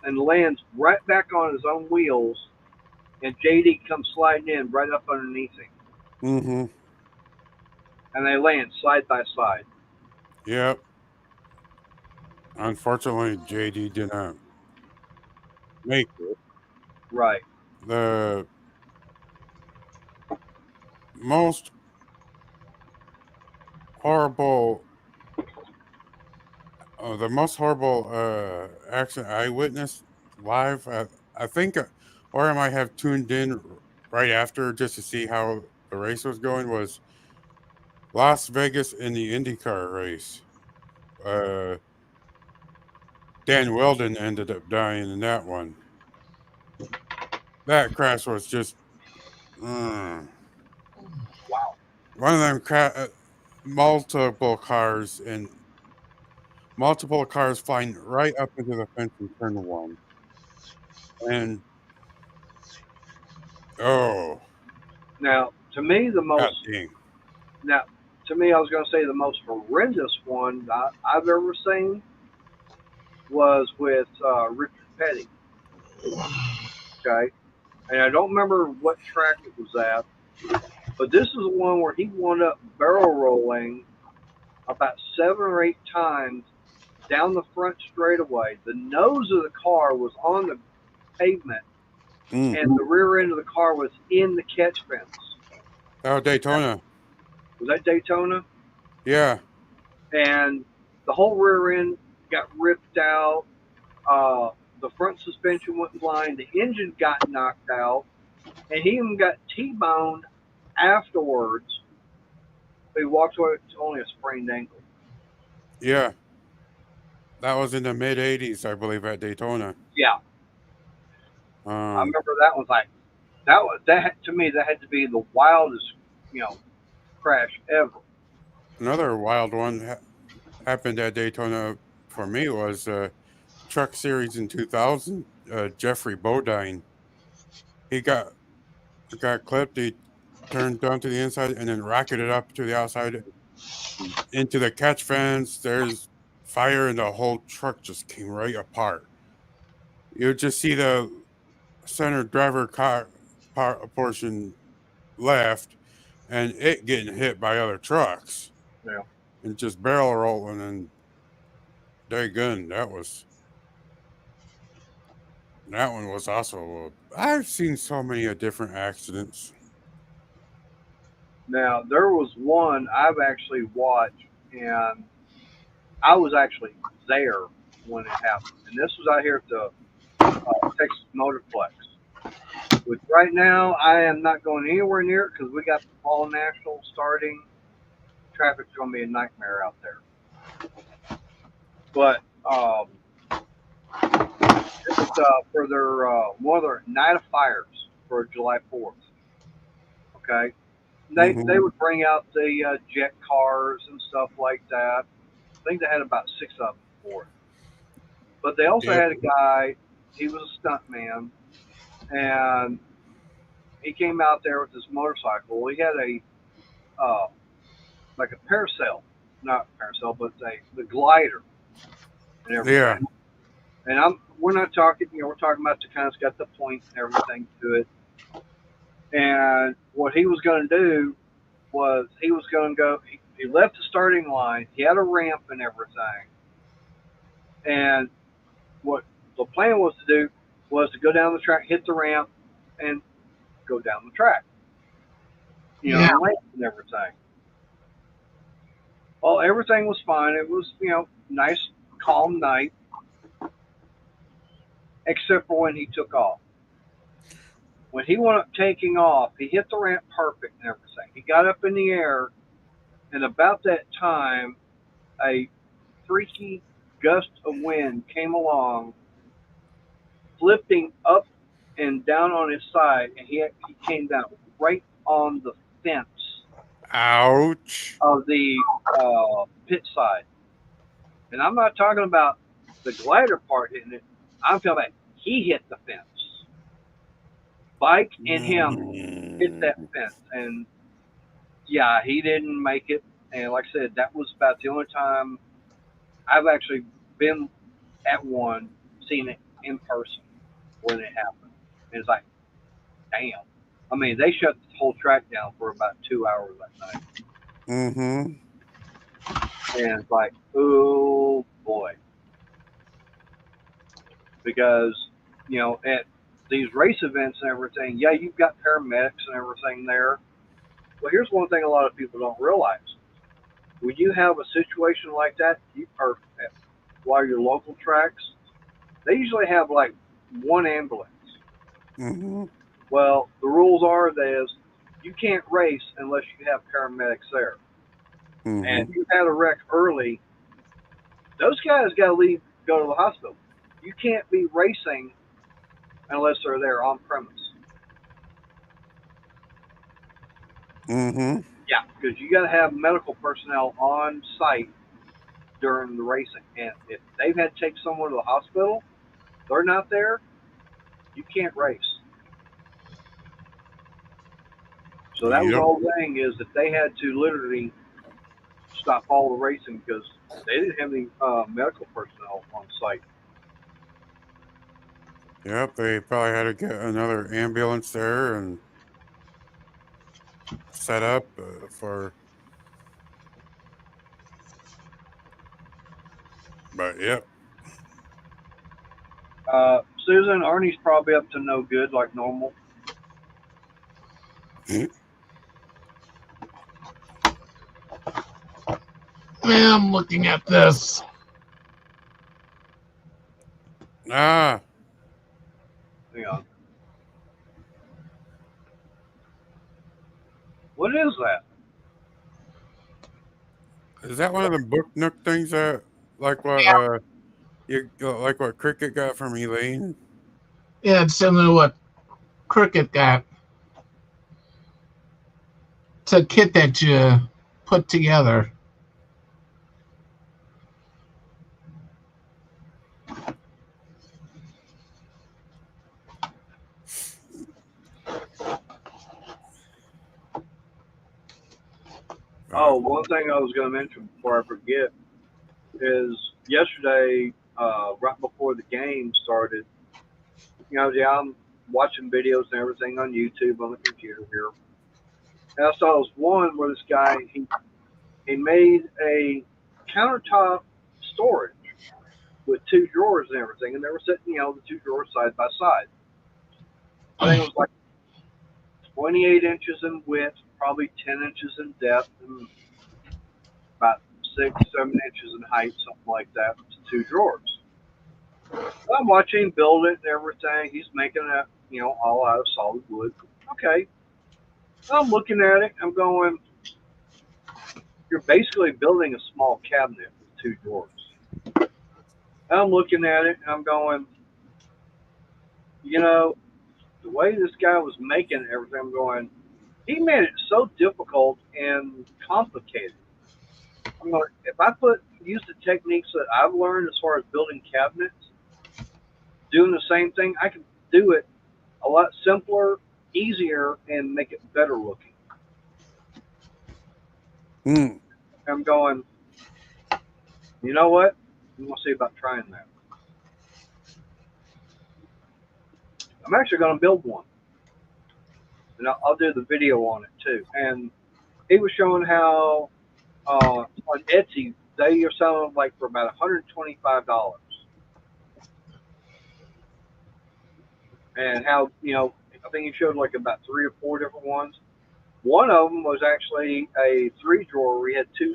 and lands right back on his own wheels, and JD comes sliding in right up underneath him, Mm-hmm. and they land side by side. Yep. Unfortunately, JD did not make it. Right. The most horrible the most horrible accident I witnessed live. I think, or I might have tuned in right after just to see how the race was going. Was Las Vegas in the IndyCar race? Uh, Dan Weldon ended up dying in that one. That crash was just Wow. one of them. Multiple cars and multiple cars flying right up into the fence in turn one, and oh, Now, to me, the god most dang. now to me, I was going to say the most horrendous one I've ever seen was with Richard Petty. Okay, and I don't remember what track it was at, but this is the one where he wound up barrel rolling about 7 or 8 times down the front straightaway. The nose of the car was on the pavement, Mm. and the rear end of the car was in the catch fence. Oh, Daytona. Was that Daytona? Yeah. And the whole rear end got ripped out. Uh, the front suspension went blind. The engine got knocked out, and he even got T-boned afterwards. He walked away with only a sprained ankle. Yeah. That was in the mid 80s, I believe, at Daytona. Yeah, I Um, remember that was like that to me that had to be the wildest, you know, crash ever. Another wild one happened at Daytona for me was Truck Series in 2000. Jeffrey Bodine. He got clipped. He turned down to the inside and then rocketed up to the outside into the catch fence. There's fire, and the whole truck just came right apart. You just see the center driver car portion left, and it getting hit by other trucks Yeah. and just barrel rolling. And daggone, that one was also. I've seen so many different accidents. Now there was one I've actually watched, and I was actually there when it happened. And this was out here at the Texas Motorplex. Which right now I am not going anywhere near it because we got the Fall National starting. Traffic's going to be a nightmare out there. But it was for their one of their night of fires for July 4th. Okay, they Hmm. would bring out the jet cars and stuff like that. I think they had about 6 of them for it. But they also Yep. had a guy. He was a stunt man, and he came out there with his motorcycle. He had a like a parasail, not parasail, but the glider and Yeah. everything. And we're not talking, we're talking about the kind of got the point and everything to it. And what he was going to do was he was going to go. He left the starting line. He had a ramp and everything. And what the plan was to do was to go down the track, hit the ramp, and go down the track. Yeah. And land and everything. Well, everything was fine. It was, nice, calm night, except for when he took off. When he went up taking off, he hit the ramp perfect and everything. He got up in the air, and about that time, a freaky gust of wind came along, flipping up and down on his side, and he came down right on the fence Ouch. of the pit side. And I'm not talking about the glider part hitting it. I'm talking about he hit the fence. Bike and him hit that Mm. fence, and yeah, he didn't make it. And like I said, that was about the only time I've actually been at one, seen it in person when it happened. And it's like, damn. I mean, they shut the whole track down for about 2 hours that night. Mm-hmm. And it's like, oh boy. Because, at these race events and everything, yeah, you've got paramedics and everything there. Well, here's one thing a lot of people don't realize. When you have a situation like that, or at one of your local tracks, they usually have like one ambulance. Mm-hmm. Well, the rules are that is you can't race unless you have paramedics there. And Mm-hmm. if you had a wreck early, those guys got to leave, go to the hospital. You can't be racing unless they're there on premise. Mm-hmm. Yeah, because you got to have medical personnel on site during the racing. And if they've had to take someone to the hospital, they're not there, you can't race. So that was the Yep. whole thing is that they had to literally stop all the racing because they didn't have any medical personnel on site. Yep. They probably had to get another ambulance there and set up for. But yep. Susan, Arnie's probably up to no good like normal. I'm looking at this. Ah, Hang on. What is that? is that one of the book nook things that like what you like what Cricket got from Elaine? Yeah, it's similar to what Cricket got. It's a kit that you put together. Oh, one thing I was going to mention before I forget is yesterday, right before the game started, yeah, I'm watching videos and everything on YouTube on the computer here. And I saw this one where this guy, he made a countertop storage with two drawers and everything, and they were sitting, the two drawers side by side. I think it was like 28 inches in width, probably 10 inches in depth, and about 6, 7 inches in height, something like that. Two drawers. I'm watching him build it and everything. He's making it, all out of solid wood. Okay. I'm looking at it. I'm going, you're basically building a small cabinet with two drawers. I'm looking at it and I'm going, the way this guy was making everything, I'm going, he made it so difficult and complicated. I'm going, if I use the techniques that I've learned as far as building cabinets, doing the same thing, I can do it a lot simpler, easier, and make it better looking. I'm going, you know what? I'm going to see about trying that. I'm actually going to build one. And I'll do the video on it too. And he was showing how on Etsy, they are selling them like for about $125. And how, I think he showed like about 3 or 4 different ones. One of them was actually a 3 drawer where he had two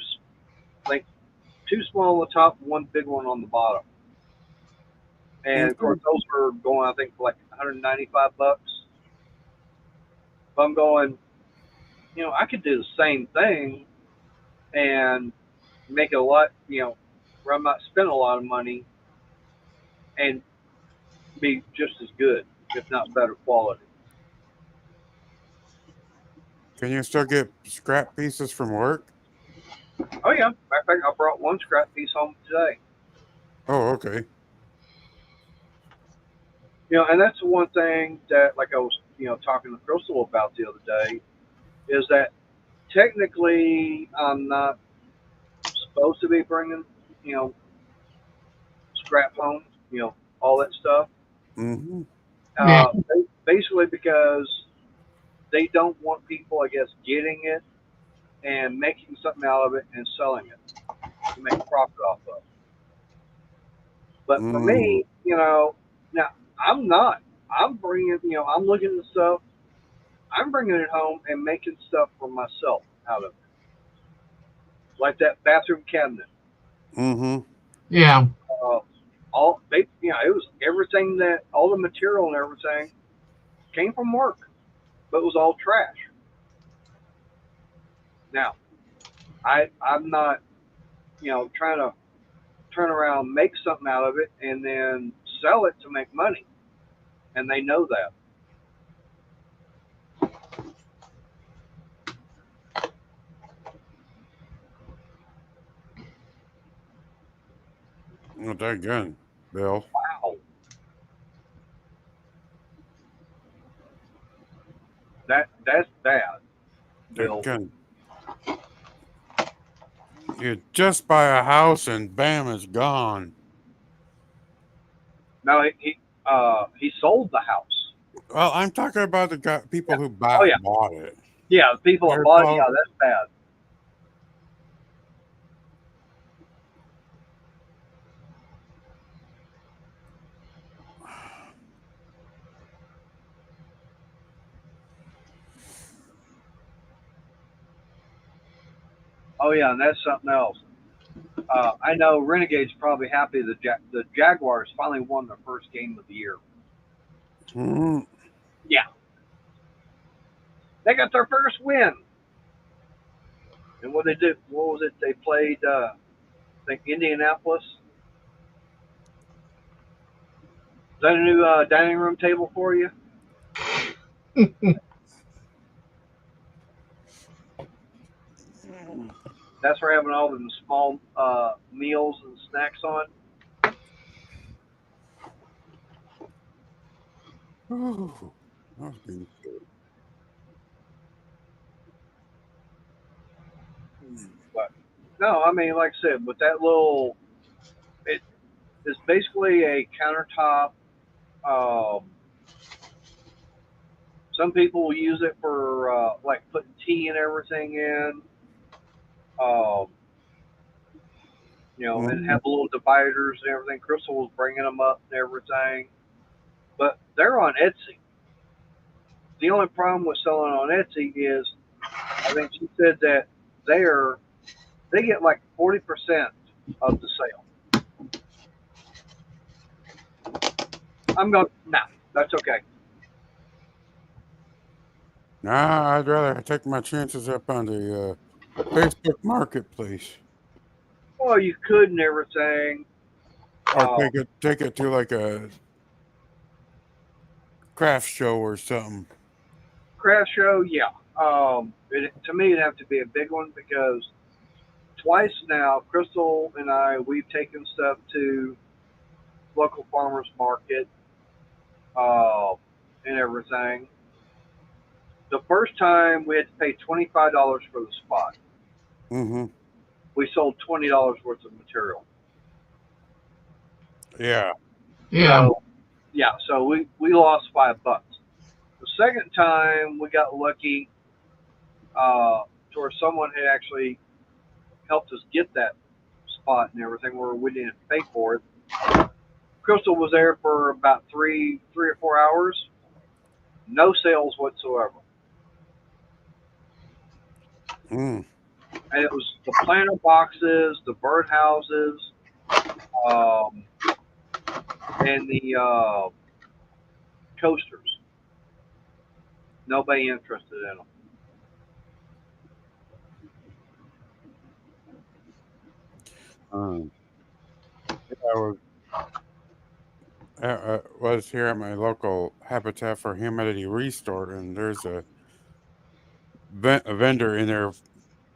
small on the top, one big one on the bottom. And of course, those were going, I think, for like $195. But I'm going, I could do the same thing and make it a lot, where I'm not spending a lot of money and be just as good, if not better quality. Can you still get scrap pieces from work? Oh yeah, matter of fact, I brought one scrap piece home today. Oh, okay. And that's the one thing that, like I was, talking to Crystal about the other day, is that technically I'm not supposed to be bringing, scrap home, all that stuff. Mm-hmm. Basically because they don't want people, I guess, getting it and making something out of it and selling it to make profit off of. But for me, now I'm not. I'm bringing, I'm looking at stuff. I'm bringing it home and making stuff for myself out of it, like that bathroom cabinet. Mm-hmm. Yeah. It was everything that all the material and everything came from work, but it was all trash. Now, I'm not, trying to turn around, make something out of it, and then sell it to make money, and they know that. Not that good, Bill. Wow, that's bad, Bill. Again, you just buy a house and bam, it's gone. No, he sold the house. Well, I'm talking about the people Yeah. who Oh yeah, bought it. yeah. The people that bought it, yeah, that's bad. Oh yeah, and that's something else. I know Renegade's probably happy the Jaguars finally won their first game of the year. Mm. Yeah, they got their first win. And what they did? What was it? They played, I think, Indianapolis. Is that a new dining room table for you? That's for having all them small meals and snacks on. Ooh, that was being good. But no, I mean, like I said, with that little, it is basically a countertop. Um, some people will use it for like putting tea and everything in. Um, and Mm. have little dividers and everything. Crystal was bringing them up and everything. But they're on Etsy. The only problem with selling on Etsy is, I think she said that they get like 40% of the sale. I'm going, nah, that's okay. Nah, I'd rather take my chances up on the Facebook Marketplace, Well, you could and everything. or Uh, take it to like a craft show or something. Craft show, yeah. To me, it'd have to be a big one because twice now, Crystal and I, we've taken stuff to local farmers market uh, and everything. The first time we had to pay $25 for the spot. Mm-hmm. We sold $20 worth of material. Yeah. Yeah. So yeah, so we lost $5. The second time we got lucky, to where someone had actually helped us get that spot and everything, where we didn't pay for it. Crystal was there for about three or 4 hours, no sales whatsoever, Mm. and it was the planter boxes, the bird houses, um, and the coasters. Nobody interested in them. Um, I was here at my local Habitat for Humanity restore, and there's a vendor in there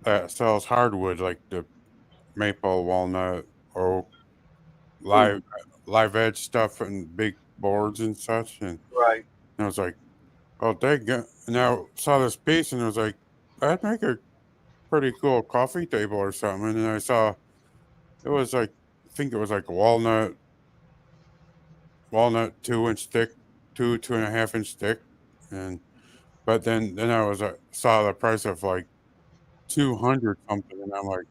that sells hardwood like the maple, walnut, oak, live Mm, live edge stuff, and big boards and such. And right. I was like, "Oh, dang!" And I saw this piece, and I was like, "I'd make a pretty cool coffee table or something." And then I saw it was like, I think it was like walnut 2 inch thick, 2.5 inch thick, and but then I was saw the price of like 200 something, and I'm like,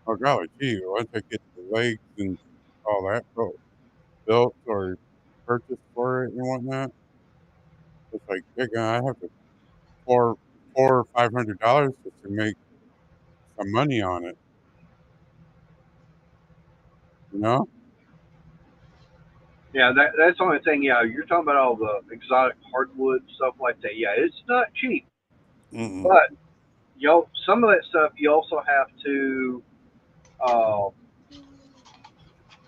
oh golly, gee, once I get the legs and all that built or purchased for it and whatnot, it's like, I have to four or $500 just to make some money on it, you know? Yeah, that's the only thing. Yeah, you're talking about all the exotic hardwood stuff like that. Yeah, it's not cheap, Mm-mm. but some of that stuff you also have to uh,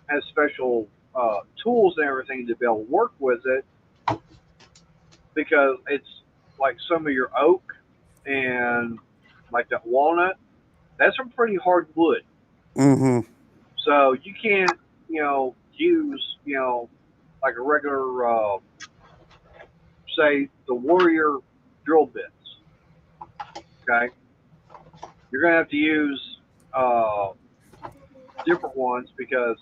have special tools and everything to be able to work with it because it's like some of your oak and like that walnut. That's some pretty hard wood, Mm-hmm. so you can't use like a regular say the Warrior drill bits. Okay, you're gonna have to use uh, different ones because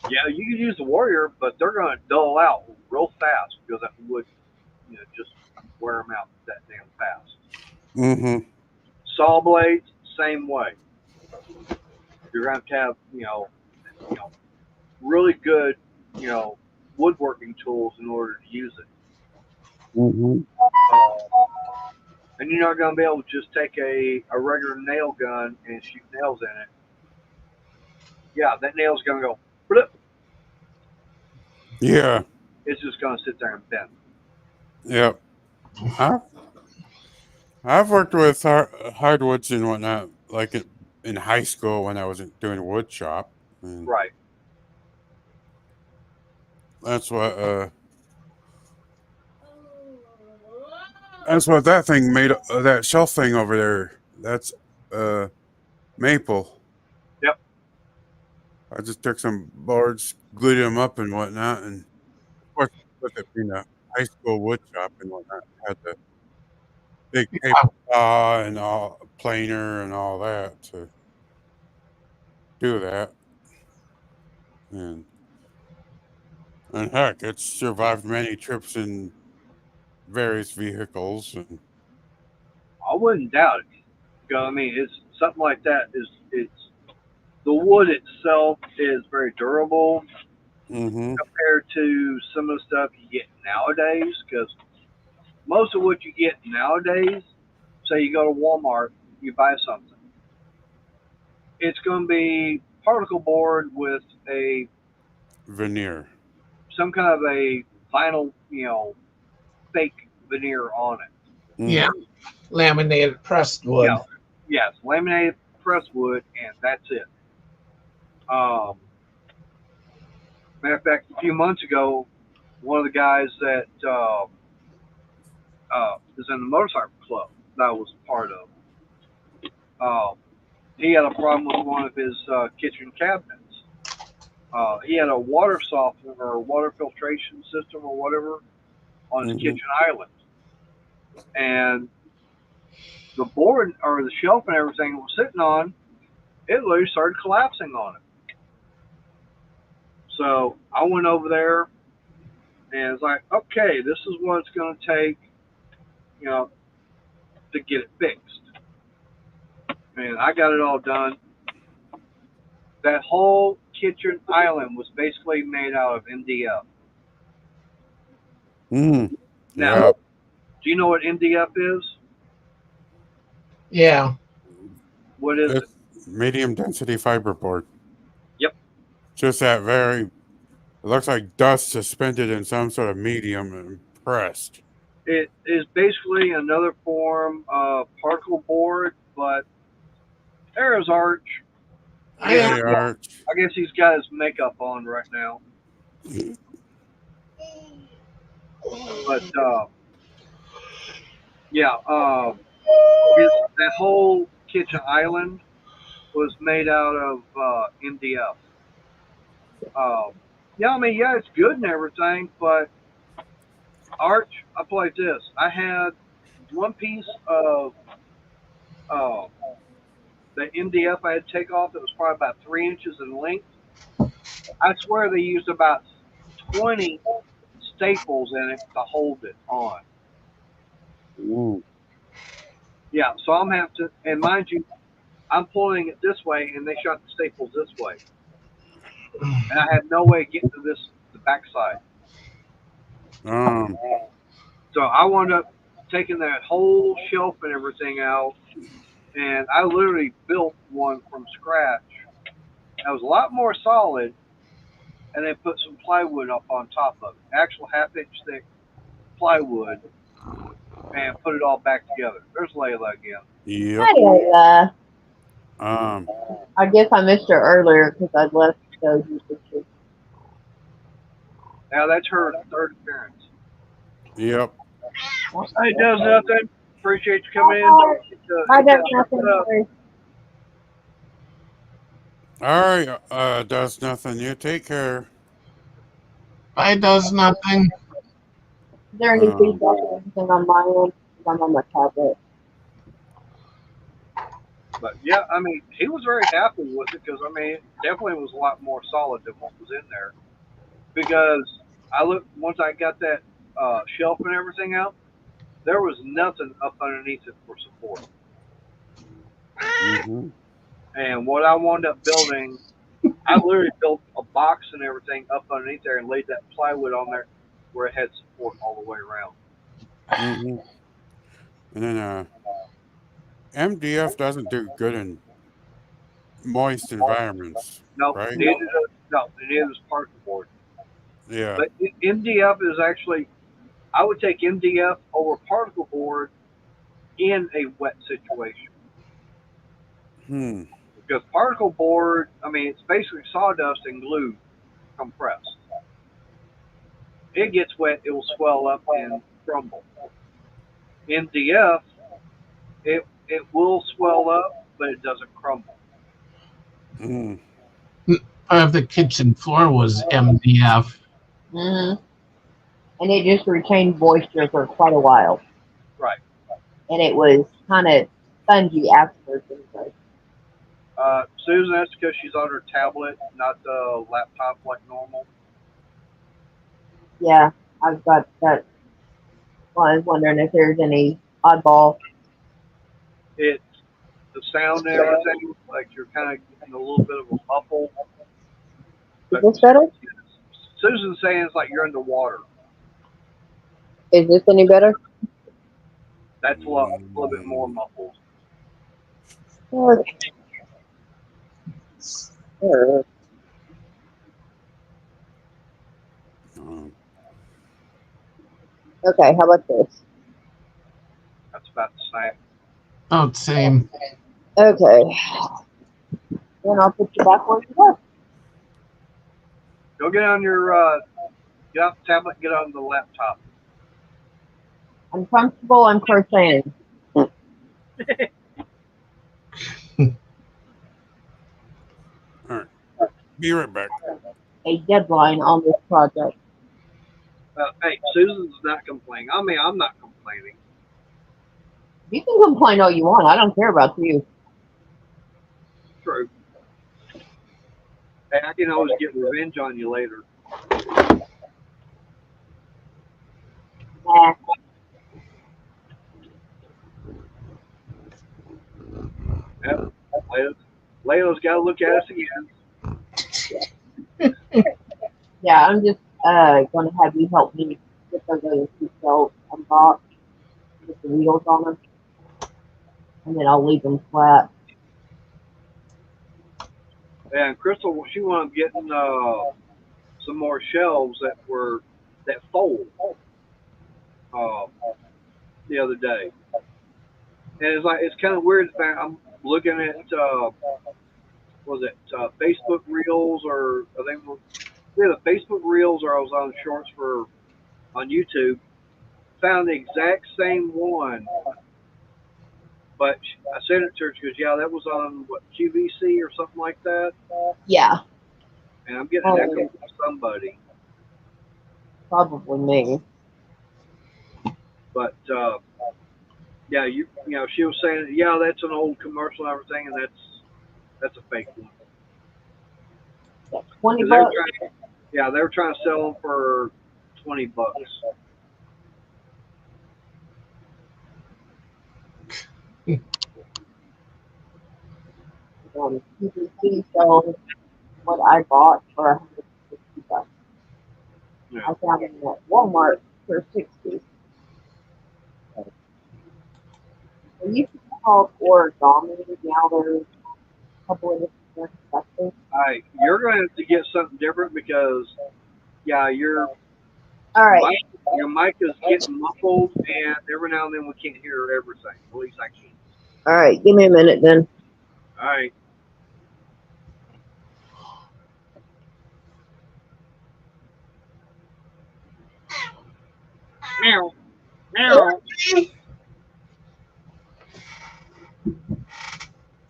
yeah, you can use the Warrior, but they're gonna dull out real fast because that wood, just wear them out that damn fast. Mm-hmm. Saw blades, same way. You're gonna have to have you know, really good, you know, woodworking tools in order to use it. Mm-hmm. Uh, And you're not going to be able to just take a regular nail gun and shoot nails in it. Yeah, that nail's going to go, blip. Yeah. It's just going to sit there and bend. Yep. I've worked with hardwoods and whatnot, like in high school when I was doing wood shop. And Right. that's what that thing made. That shelf thing over there. That's uh maple. Yep. I just took some boards, glued them up and whatnot, and of course, with it being a high school wood shop and whatnot, I had the big paper saw and all planer and all that to do that. And and heck, it's survived many trips in various vehicles. And I wouldn't doubt it. Because, I mean, it's something like that it's the wood itself is very durable mm-hmm, compared to some of the stuff you get nowadays. Because most of what you get nowadays, say you go to Walmart, you buy something, it's going to be particle board with a veneer. some kind of a vinyl, fake veneer on it. Yeah, Mm-hmm. laminated pressed wood. Yeah, yes, laminated pressed wood, and that's it. Um, Matter of fact, a few months ago, one of the guys that is in the motorcycle club that I was part of, uh, he had a problem with one of his kitchen cabinets. He had a water softener or water filtration system or whatever on his Mm-hmm. kitchen island, and the board or the shelf and everything it was sitting on, it literally started collapsing on it. So I went over there and it's like, okay, this is what it's going to take, you know, to get it fixed. And I got it all done. That whole kitchen island was basically made out of MDF. Mm. Now, Yeah. do you know what MDF is? Yeah. What is it? It's medium density fiberboard. Yep. Just that very, it looks like dust suspended in some sort of medium and pressed. It is basically another form of particle board, but there's Arch. I guess I Hey, Arch. I guess he's got his makeup on right now. But yeah, that whole kitchen island was made out of MDF. Yeah, I mean, yeah, it's good and everything, but Arch, I put like this. I had one piece of uh, the MDF I had to take off that was probably about 3 inches in length. I swear they used about 20 staples in it to hold it on. Mm. Yeah, so I'm having to, and mind you, I'm pulling it this way, and they shot the staples this way, and I had no way of getting to the backside. Um. So I wound up taking that whole shelf and everything out, and I literally built one from scratch. That was a lot more solid, and then put some plywood up on top of it, actual half-inch thick plywood, and put it all back together. There's Layla again. Yep. Hi, Layla. Um. I guess I missed her earlier because I left to show you pictures. Now that's her third appearance. Yep. Hey, does nothing. Appreciate you coming in. I Get got that nothing. stuff up. Sorry. All right. Does nothing. You take care. does nothing. Is there any feedback or anything on my end? 'Cause I'm on my tablet. But yeah, I mean, he was very happy with it because I mean, it definitely was a lot more solid than what was in there. Because I looked once I got that shelf and everything out, there was nothing up underneath it for support. Mm-hmm. And what I wound up building, I literally built a box and everything up underneath there and laid that plywood on there where it had support all the way around. Mm-hmm. And then MDF doesn't do good in moist environments, No, right? it is particle board. Yeah. But MDF is actually, I would take MDF over particle board in a wet situation. Hmm. Because particle board, I mean, it's basically sawdust and glue compressed. It gets wet, it will swell up and crumble. MDF, it will swell up, but it doesn't crumble. Hmm. Part of the kitchen floor was MDF. Mm-hmm. And it just retained moisture for quite a while. Right. And it was kind of spongy afterwards. Anyway. Susan, that's because she's on her tablet, not the laptop like normal. Yeah, I've got that. Well, I was wondering if there's any oddball. It's the sound and everything, like you're kind of getting a little bit of a muffle. Is this better? Susan's saying it's like you're underwater. Is this any better? That's a little bit more muffled. Okay. Okay, how about this? That's about the same. Oh, same. Okay. Then I'll put you back where you were. Go get on your get off the tablet, get on the laptop. I'm comfortable, I'm crocheting. All right. Be right back. A deadline on this project. Hey, Susan's not complaining. I mean, I'm not complaining. You can complain all you want. I don't care about you. True. Hey, I can always get revenge on you later. Nah. Yep. Layla's got to look at us again. Yeah, I'm just going to have you help me get those other two cells unboxed with the wheels on them. And then I'll leave them flat. And Crystal, she wound up getting some more shelves that fold the other day. And it's kind of weird. I'm looking at Facebook Reels, or I think the Facebook Reels, or I was on Shorts on YouTube. Found the exact same one, but I sent it to her. She goes, "Yeah, that was on QVC or something like that." Yeah, And I'm getting an echo from somebody. probably me. But yeah, you know, she was saying, yeah, that's an old commercial and everything, and that's a fake one. That's 20 'Cause they were bucks. they were trying to sell them for $20. QVC sells what I bought for 160 bucks. Yeah. I found them at Walmart for 60. They used to be called origami. Now there's a couple of different sections. All right, you're going to have to get something different because, yeah, your All right. mic is getting muffled, and every now and then we can't hear everything. At least I can't. All right. Give me a minute then. All right. Meow. Meow.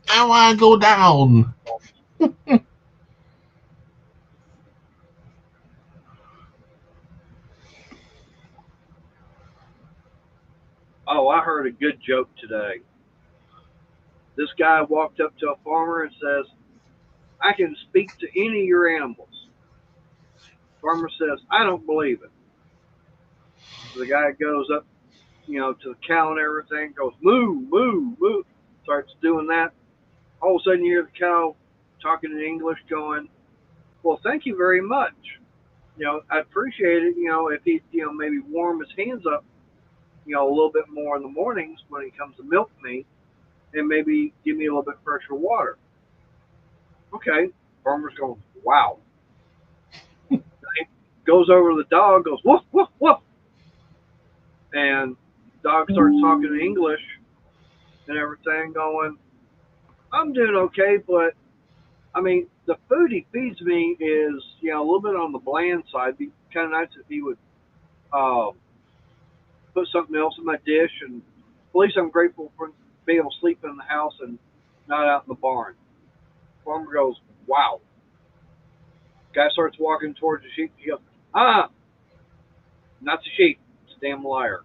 I want to go down. Oh, I heard a good joke today. This guy walked up to a farmer and says, "I can speak to any of your animals." Farmer says, "I don't believe it." So the guy goes up, to the cow and everything, goes, "Moo, moo, moo," starts doing that. All of a sudden you hear the cow talking in English going, "Well, thank you very much. I appreciate it, if he, maybe warm his hands up a little bit more in the mornings when he comes to milk me, and maybe give me a little bit fresher water. Okay, farmer's going, wow. He goes over to the dog, goes woof woof woof, and dog starts talking in English and everything, going, I'm doing okay, but I mean, the food he feeds me is, a little bit on the bland side. It'd be kind of nice if he would uh, put something else in my dish, and at least I'm grateful for being able to sleep in the house and not out in the barn. Farmer goes, wow. Guy starts walking towards the sheep. He goes, not the sheep. It's a damn liar.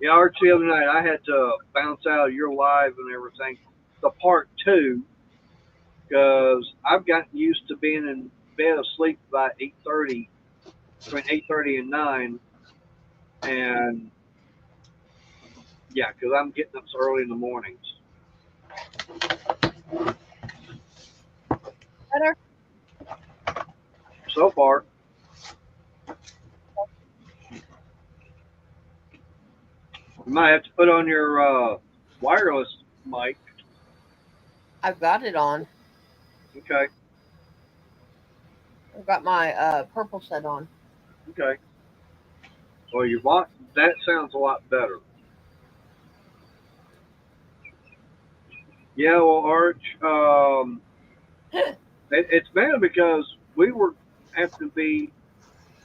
Yeah, Arch, the other night I had to bounce out of your live and everything, the part 2, because I've gotten used to being in bed asleep by 8:30, between 8:30 and 9, and yeah, because I'm getting up so early in the mornings. Better. So far, you might have to put on your wireless mic. I've got it on. Okay, I've got my purple set on. okay. Well, that sounds a lot better. Yeah, well, Arch, it's mainly because we were having to be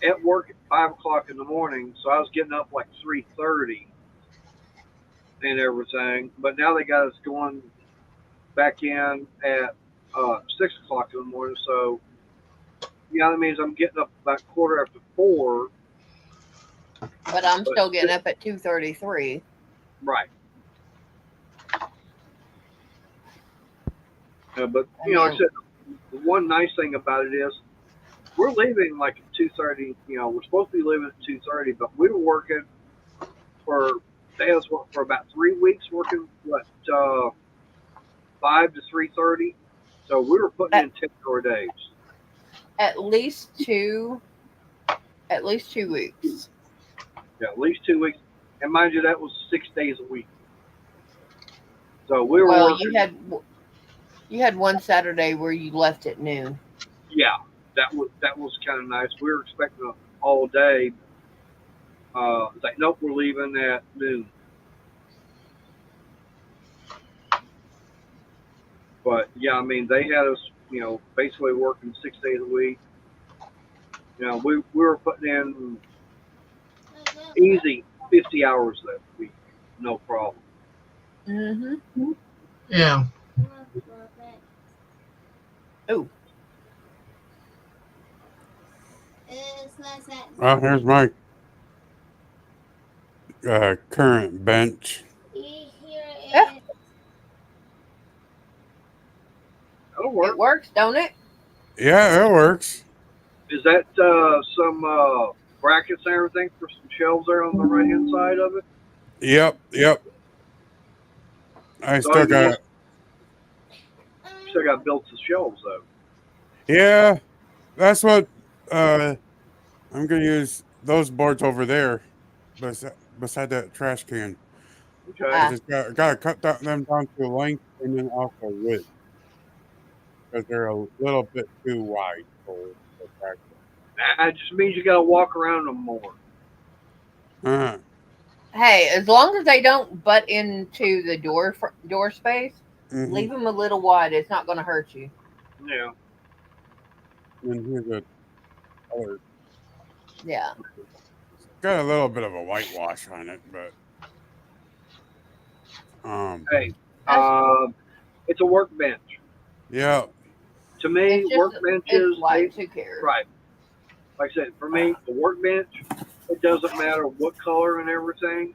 at work at 5 o'clock in the morning, so I was getting up like 3:30 and everything. But now they got us going back in at 6 o'clock in the morning, so that means I'm getting up about 4:15. But I'm still getting up at 2:33. Right. But like I said, the one nice thing about it is we're leaving like at 2:30. We're supposed to be leaving at 2:30, but we were working for for about 3 weeks, working 5 to 3:30. So we were putting in 10-hour days. At least 2 weeks. Yeah, at least 2 weeks. And mind you, that was 6 days a week. So we were working. You had one Saturday where you left at noon. Yeah, that was kind of nice. We were expecting all day. It's like, nope, we're leaving at noon. But yeah, I mean, they had us, basically working 6 days a week. We were putting in easy 50 hours that week, no problem. Mm-hmm. Yeah. Oh. Well, here's my current bench. Yeah. That'll work. It works, don't it? Yeah, it works. Is that some brackets and everything for some shelves there on the right hand side of it? Yep. I still got built the shelves though. Yeah, that's what I'm gonna use those boards over there, beside that trash can. Okay. I just gotta cut them down to length and then also width because they're a little bit too wide for the trash That just means you got to walk around them more. can. Hey, as long as they don't butt into the door space, Mm-hmm. leave them a little wide. It's not going to hurt you. Yeah. And here's a color. Yeah. Got a little bit of a whitewash on it, but Hey, it's a workbench. Yeah. To me, workbenches. Who cares? Right. Like I said, for me, the workbench, it doesn't matter what color and everything,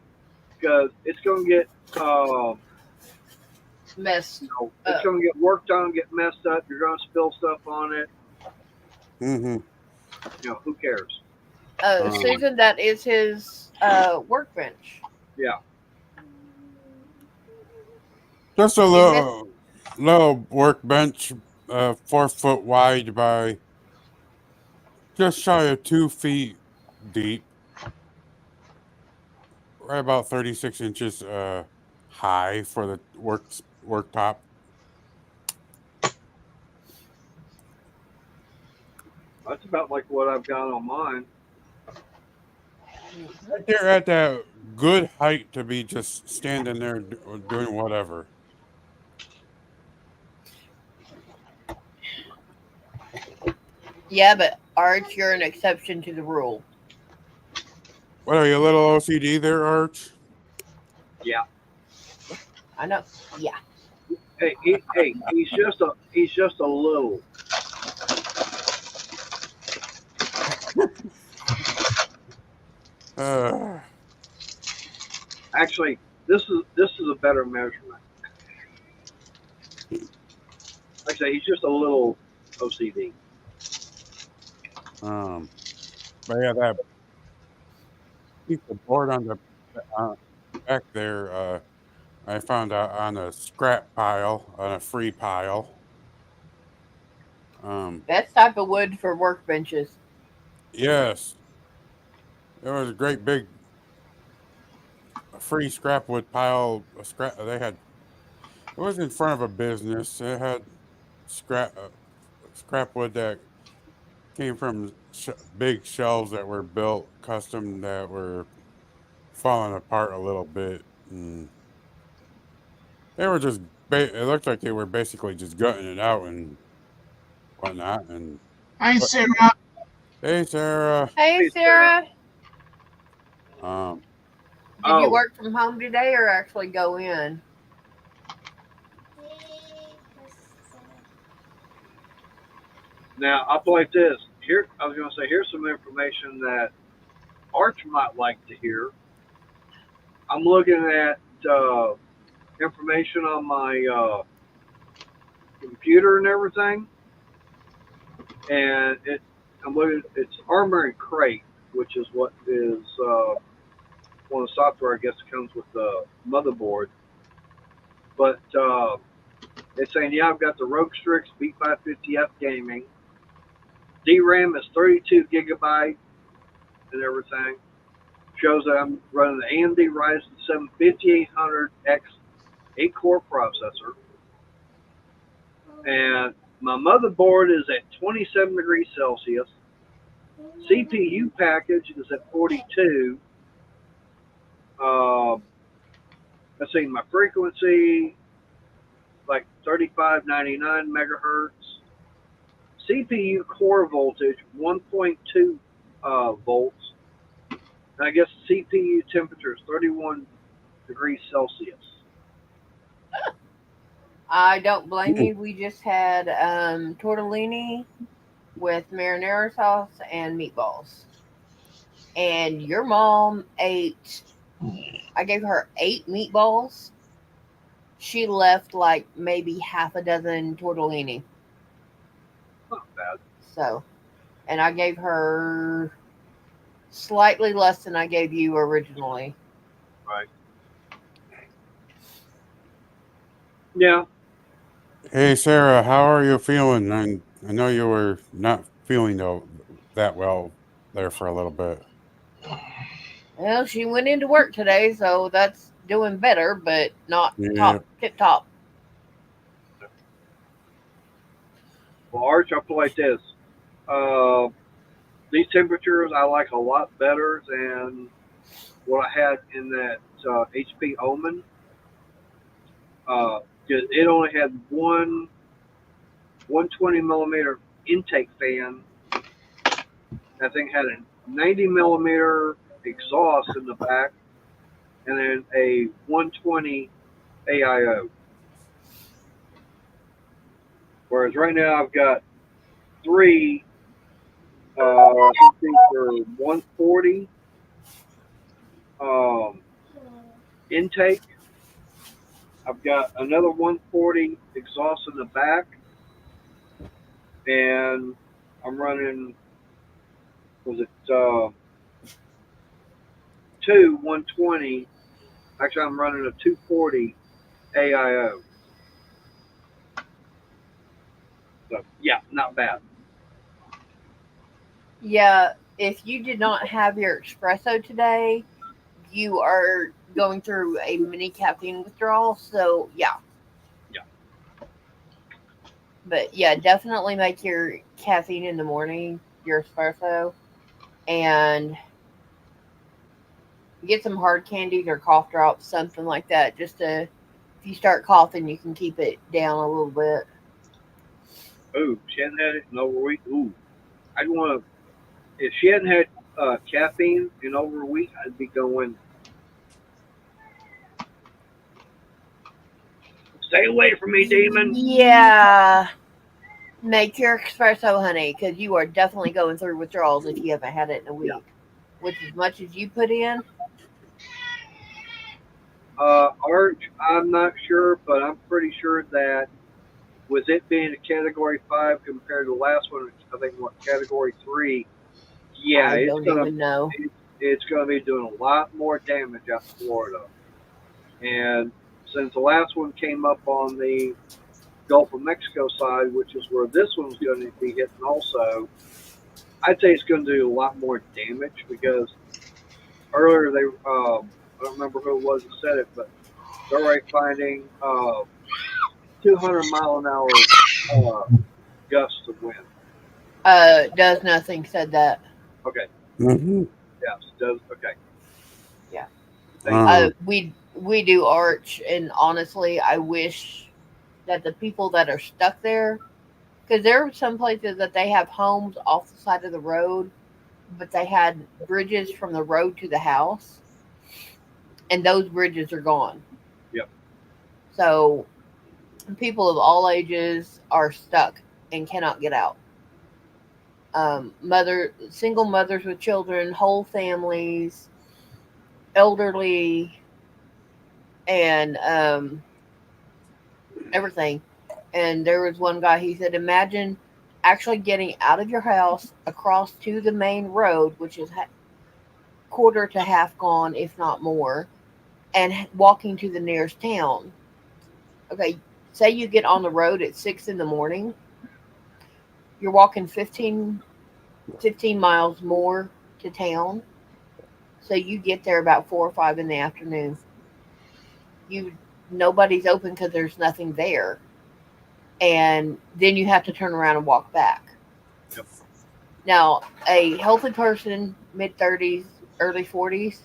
because it's going to get messed. It's going to get worked on, get messed up. You're going to spill stuff on it. Mm-hmm. Who cares? Susan, that is his workbench. Yeah. Just a He missed. little workbench, 4 foot wide by just shy of 2 feet deep, right about 36 inches high for the worktop. That's about like what I've got on mine. Right there at that good height to be just standing there doing whatever. Yeah, but Arch, you're an exception to the rule. What are you, a little OCD there, Arch? Yeah. I know. Yeah. Hey, he's just a little. Uh, Actually, this is a better measurement. Like I say, he's just a little OCD. um, but yeah, that piece of board on the uh, back there, I found out on a scrap pile, on a free pile. Best type of wood for workbenches. Yes, it was a great big free scrap wood pile. Scrap they had. It was in front of a business. It had scrap scrap wood that came from big shelves that were built custom that were falling apart a little bit, and they were just. It looked like they were basically just gutting it out and whatnot. And Hi, but, Sarah. hey, Sarah. Hey, Hey, Sarah. Sarah. Um, Did you Oh, work from home today or actually go in? now I'll put it like this. Here, I was going to say, here's some information that Arch might like to hear. I'm looking at information on my computer and everything, and I'm looking. It's Armory Crate, which is what is one of the software I guess that comes with the motherboard. But it's saying, yeah, I've got the Rogue Strix B550F gaming. DRAM is 32 gigabyte and everything. Shows that I'm running the AMD Ryzen 7 5800X 8-core processor. And my motherboard is at 27 degrees Celsius. CPU package is at 42. Let's see, my frequency like 3599 megahertz. CPU core voltage 1.2 volts. And I guess CPU temperature is 31 degrees Celsius. I don't blame you. We just had tortellini with marinara sauce and meatballs. And your mom ate, I gave her 8 meatballs. She left like maybe half a dozen tortellini. Not bad. So, and I gave her slightly less than I gave you originally. Right. Yeah. hey, Sarah, how are you feeling? I know you were not feeling that well there for a little bit. Well, she went into work today, so that's doing better, but not Yeah. top tip top. Well, Arch, I'll put it like this. Uh, these temperatures I like a lot better than what I had in that HP Omen. It only had one 120 millimeter intake fan. That thing had a 90 millimeter exhaust in the back, and then a 120 AIO. Whereas right now I've got three. I think these are 140 um, intake. I've got another 140 exhaust in the back, and I'm running. Was it 2 120. Actually, I'm running a 240 AIO. So yeah, not bad. Yeah, if you did not have your espresso today, you are going through a mini caffeine withdrawal. So yeah, Yeah. but yeah, definitely make your caffeine in the morning, your espresso, and get some hard candies or cough drops, something like that. Just to, if you start coughing, you can keep it down a little bit. Ooh, she hadn't had it in over a week. Ooh, I'd want to. If she hadn't had caffeine in over a week, I'd be going. Stay away from me, demon. Yeah, make your espresso, honey, because you are definitely going through withdrawals if you haven't had it in a Yeah. week. With as much as you put in, Arch, I'm not sure, but I'm pretty sure that with it being a Category 5 compared to the last one, I think what Category 3. Yeah, I don't even know. it's gonna be doing a lot more damage out in Florida. And since the last one came up on the Gulf of Mexico side, which is where this one's going to be hitting also, I'd say it's going to do a lot more damage because earlier I don't remember who it was that said it, but they're already finding 200-mile-an-hour gusts of wind. Does nothing said that. Okay, Mhm. yes, does okay. Yeah. Thank you. We do arch, and honestly, I wish that the people that are stuck there, because there are some places that they have homes off the side of the road, but they had bridges from the road to the house, and those bridges are gone. Yep. So people of all ages are stuck and cannot get out. Single mothers with children, whole families, elderly, and everything. And there was one guy, he said, imagine actually getting out of your house across to the main road, which is quarter to half gone, if not more, and walking to the nearest town. Okay, say you get on the road at 6 in the morning, you're walking 15 miles more to town. So you get there about 4 or 5 in the afternoon. You Nobody's open because there's nothing there, and then you have to turn around and walk back. Yep. Now, a healthy person, mid 30s, early 40s,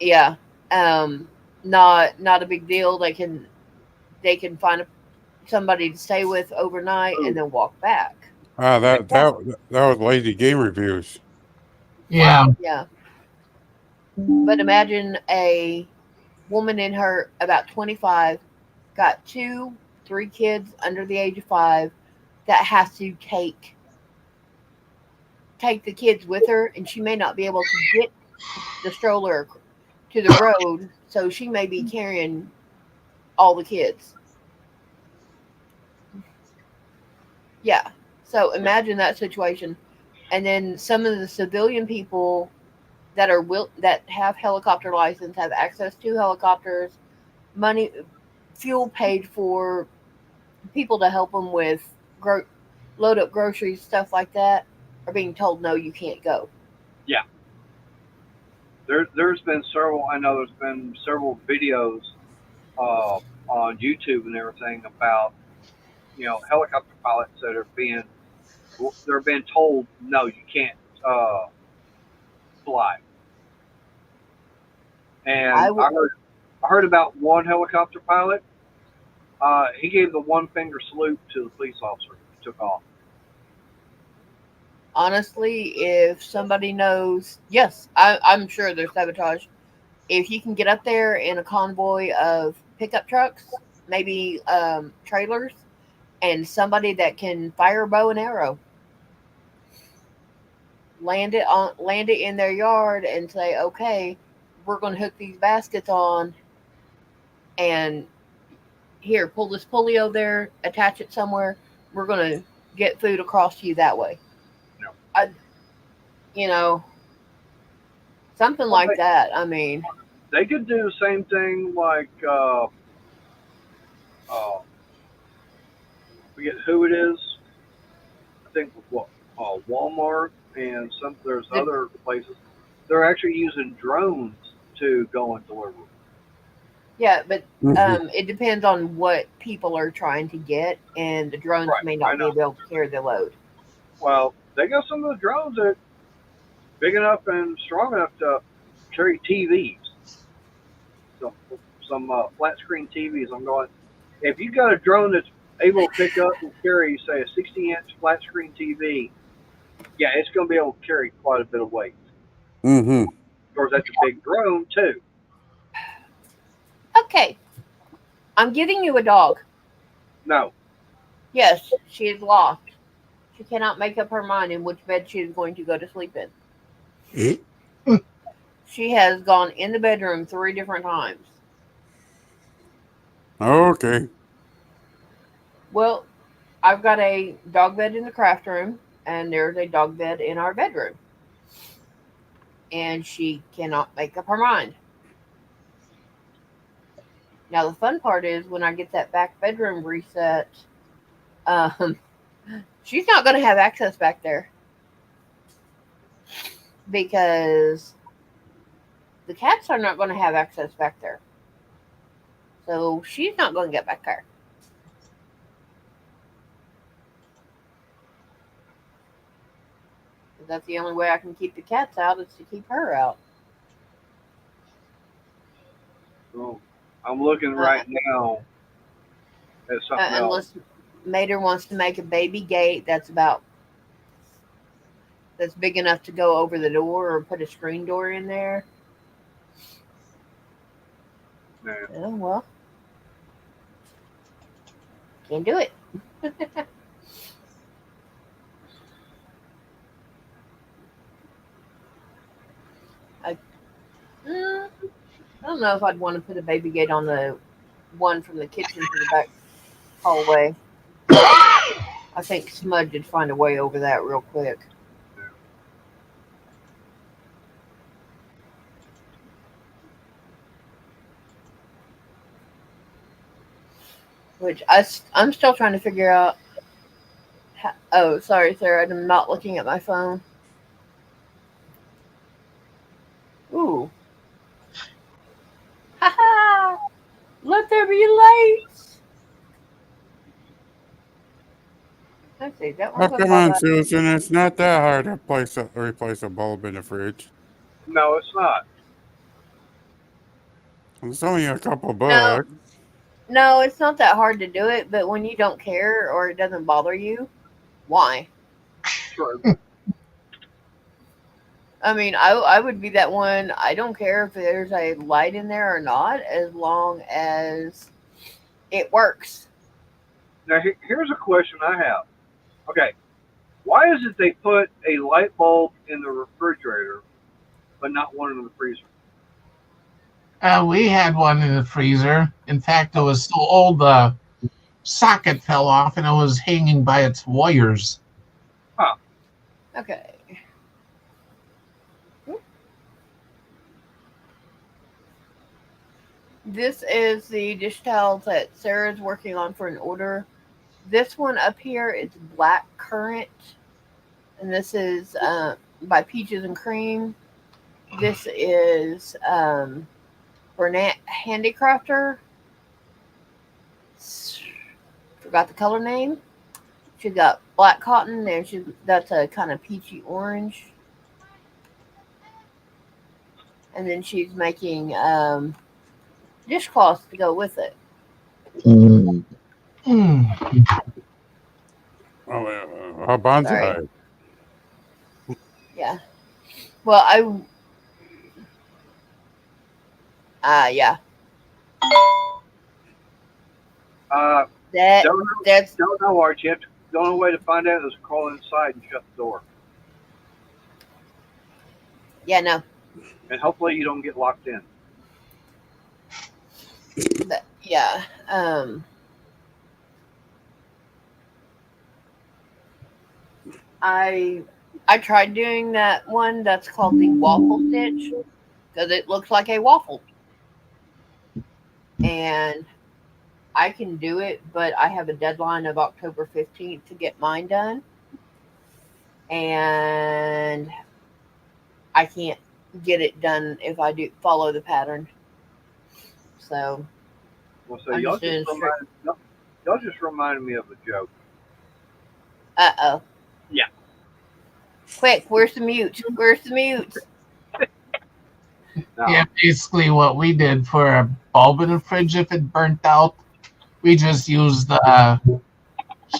yeah, um, not a big deal. They can find somebody to stay with overnight and Ooh, then walk back. Ah, that was Lazy Game Reviews. Yeah. Yeah, but imagine a woman in her about 25, got 3 kids under the age of 5, that has to take the kids with her, and she may not be able to get the stroller to the road, so she may be carrying all the kids. Yeah. So yeah, imagine that situation. And then some of the civilian people that have helicopter license, have access to helicopters, money, fuel paid for, people to help them with load up groceries, stuff like that, are being told no, you can't go. yeah. There's been several. I know there's been several videos on YouTube and everything about helicopter pilots that are they're being told no, you can't uh, fly. I And would I heard about one helicopter pilot. He gave the one finger salute to the police officer who took off. honestly, if somebody knows, yes, I'm sure there's sabotage. If you can get up there in a convoy of pickup trucks, maybe trailers, and somebody that can fire a bow and arrow, land it in their yard and say, okay, we're going to hook these baskets on, and here, pull this pulley over there, attach it somewhere. We're going to get food across to you that way. You know, I, you know, Something Well, like that. I mean, they could do the same thing like forget who it is. I think what Walmart and there's the other places. They're actually using drones to go and deliver. yeah, but Mhm. it depends on what people are trying to get, and the drones Right, may I not be know. able to carry the load. Well, they got some of the drones that big enough and strong enough to carry TVs. Some flat screen TVs. I'm going. If you got a drone that's able to pick up and carry, say, a 60-inch flat screen TV, yeah, it's going to be able to carry quite a bit of weight. Mhm. Of course, that's a big drone too. Okay, I'm giving you a dog. No, Yes, she is lost. She cannot make up her mind in which bed she is going to go to sleep in. She has gone in the bedroom 3 different times. Okay. Well, I've got a dog bed in the craft room, and there's a dog bed in our bedroom. And she cannot make up her mind. Now, the fun part is when I get that back bedroom reset, um, she's not going to have access back there because the cats are not going to have access back there. So she's not going to get back there. That's the only way I can keep the cats out is to keep her out. so I'm looking Uh, right now at something else. unless Mater wants to make a baby gate that's big enough to go over the door or put a screen door in there. Man, Oh well, can't do it. I, mm, I don't know if I'd want to put a baby gate on the one from the kitchen to the back hallway. I think Smudge would find a way over that real quick. Which I'm still trying to figure out. Oh, sorry, Sarah. I'm not looking at my phone. Ooh. Haha! Let there be lights! Let's see, that Oh, one's come on, Susan. It's not that hard to replace a bulb in the fridge. no, it's not. It's only a couple No, bucks. no, it's not that hard to do it, but when you don't care or it doesn't bother you, why? True. I mean, I would be that one. I don't care if there's a light in there or not, as long as it works. Now here's a question I have. Okay, why is it they put a light bulb in the refrigerator but not one in the freezer? We had one in the freezer. In fact, it was so old the socket fell off and it was hanging by its wires. Huh? Okay. This is the dish towel that Sarah's working on for an order. This one up here is Black Currant, and this is by Peaches and Cream. This is Bernat Handicrafter. Forgot the color name. She got black cotton there. That's a kind of peachy orange, and then she's making dishcloths to go with it. Mm. Oh, a Sorry. bonsai. Yeah. Well, yeah. Uh, That don't know. that's Don't know, Art. You have to. The only way to find out is crawl inside and shut the door, yeah, no. and hopefully you don't get locked in. Yeah. I I tried doing that one that's called the waffle stitch because it looks like a waffle. And I can do it, but I have a deadline of October 15th to get mine done. And I can't get it done if I do follow the pattern. So Well, so I'm y'all just just doing strict. y'all just reminded me of a joke. Uh-oh. Yeah. Quick, where's the mute? Where's the mute? Now, Yeah, basically what we did for a bulb in the fridge, if it burnt out, we just used the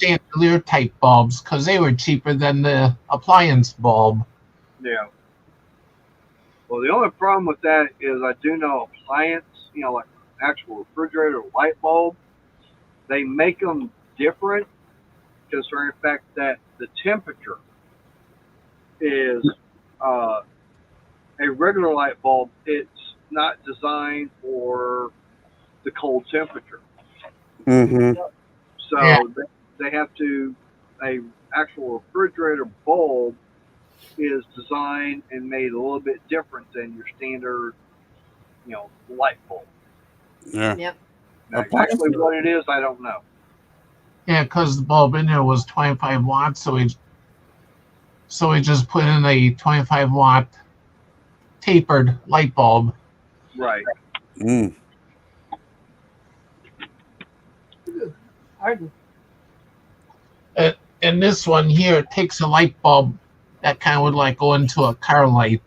chandelier type bulbs because they were cheaper than the appliance bulb. yeah. Well, the only problem with that is I do know appliance, like actual refrigerator light bulb, they make them different concerning the fact that the temperature is uh, a regular light bulb. It's not designed for the cold temperature, Mm-hmm. Yeah, so they have to a actual refrigerator bulb is designed and made a little bit different than your standard, light bulb. Yeah. Yep. Now, Appliance. exactly what it is, I don't know. yeah, because the bulb in there was 25 watts, so we just put in a 25-watt tapered light bulb. Right. Mm. Pardon. And this one here takes a light bulb that kind of would like go into a car light.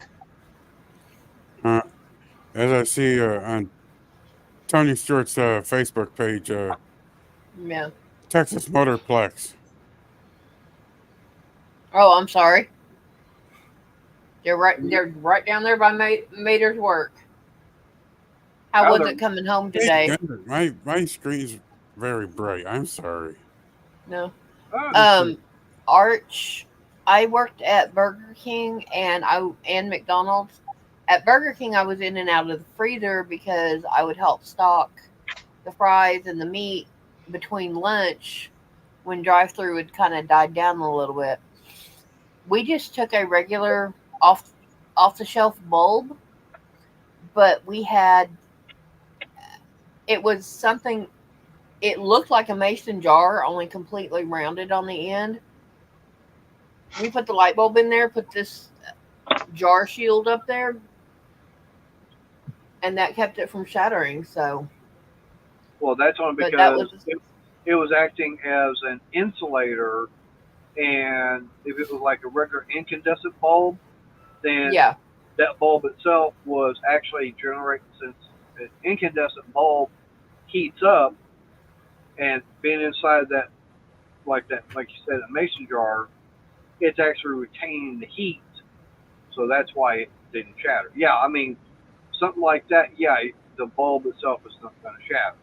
As I see on Tony Stewart's Facebook page, Yeah. Texas Motorplex. Oh, I'm sorry. They're right down there by Mater's work. How Oh, was they're- it coming home Hey, today? Denver, my screen's very bright. I'm sorry. No. oh, Um, Arch. I worked at Burger King and McDonald's. At Burger King, I was in and out of the freezer because I would help stock the fries and the meat between lunch when drive-through had kind of died down a little bit. We just took a regular off the shelf bulb, but we had it was something. It looked like a mason jar, only completely rounded on the end. We put the light bulb in there, put this jar shield up there, and that kept it from shattering. So, well, that's only but that because was it was acting as an insulator, and if it was like a regular incandescent bulb, then yeah, that bulb itself was actually generating, since an incandescent bulb heats up, and being inside that, like you said, a mason jar, it's actually retaining the heat, so that's why it didn't shatter. Yeah, I mean, something like that. Yeah, the bulb itself is not going to shatter.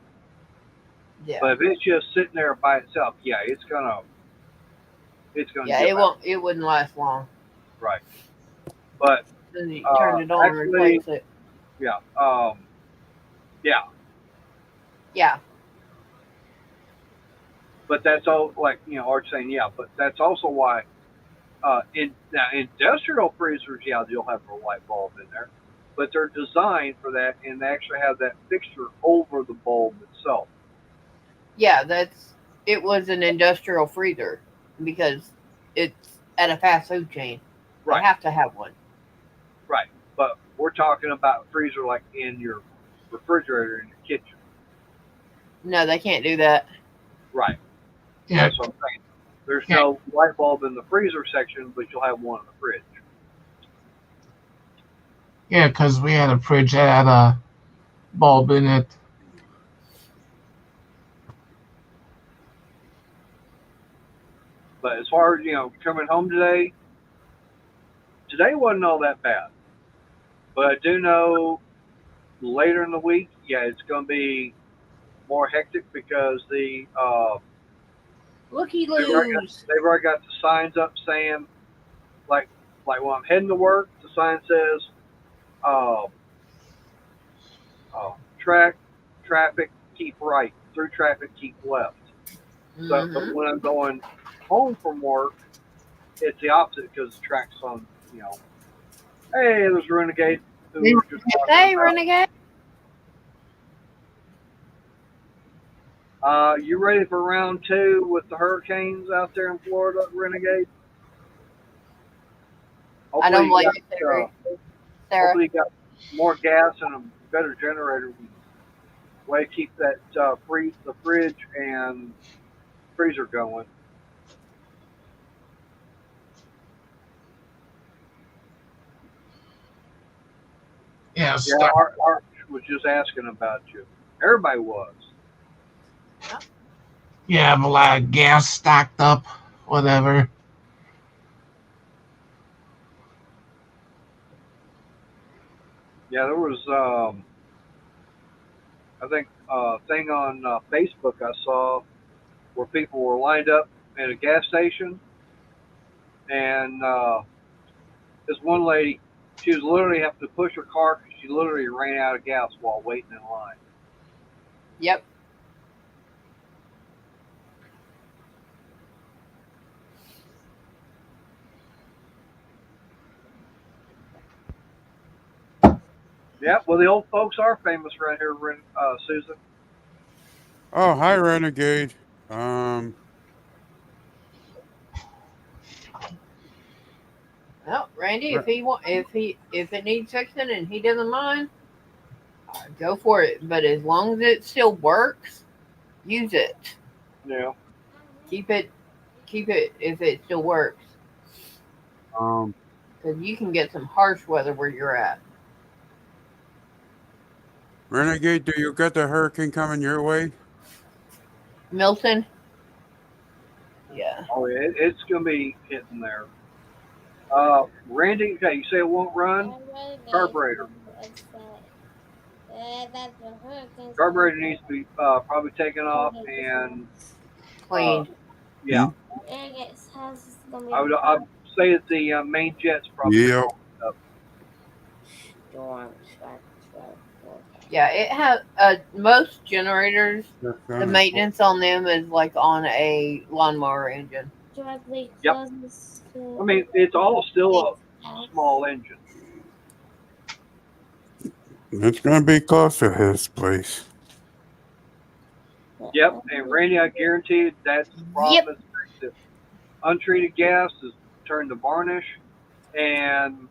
yeah, But if it's just sitting there by itself, yeah, it's gonna yeah. give out. It wouldn't last long. Right. But Then you turn it on and actually, replace it. yeah, yeah. Yeah, But that's all, like, Arch saying, yeah. But that's also why in now industrial freezers, yeah, you'll have a light bulb in there, but they're designed for that, and they actually have that fixture over the bulb itself. yeah. It was an industrial freezer because it's at a fast food chain. They Right. have to have one. Right. But we're talking about freezer like in your refrigerator in your kitchen. No, they can't do that. Right. Yeah, That's what I'm saying. There's Yeah. no light bulb in the freezer section, but you'll have one in the fridge. yeah, because we had a fridge that had a bulb in it. But as far as, coming home today wasn't all that bad. But I do know later in the week, yeah, it's going to be more hectic because Looky loos. they've already got the signs up saying, like when I'm heading to work, the sign says, uh, traffic keep right, through traffic keep left. But Mm-hmm. when I'm going home from work, it's the opposite because the track's on. Hey, there's Renegade who we were just talking Hey, about. Renegade. You ready for round 2 with the hurricanes out there in Florida, Renegade? I don't Hopefully you blame you, Sarah. hopefully you got more gas and a better generator. Way to keep that the fridge and freezer going. Yeah, Yeah, Art was just asking about you. Everybody was. you have a lot of gas stocked up, whatever. Yeah, there was I think a thing on Facebook I saw where people were lined up at a gas station, and this one lady, she was literally having to push her car because she literally ran out of gas while waiting in line. Yep. Yeah, well, the old folks are famous right here, Susan. Oh, hi, Renegade. Well, Randy, Re- if it needs fixing and he doesn't mind, go for it. But as long as it still works, use it. Yeah. Keep it if it still works, um, because you can get some harsh weather where you're at. Renegade, do you got the hurricane coming your way? Milton. Yeah. Oh, yeah, it's going to be hitting there. Randy, okay, you say it won't run? Carburetor. Carburetor needs to be probably taken off, and Clean. yeah, Hmm? I'd say that the main jet's probably Yeah. up. Yeah, it has most generators. That's The gonna- maintenance on them is like on a lawnmower engine. Yep. I mean, it's all still a small engine. It's gonna be close to his place. Yep, and Randy, I guarantee you that's the problem. Is the untreated gas is turned to varnish, and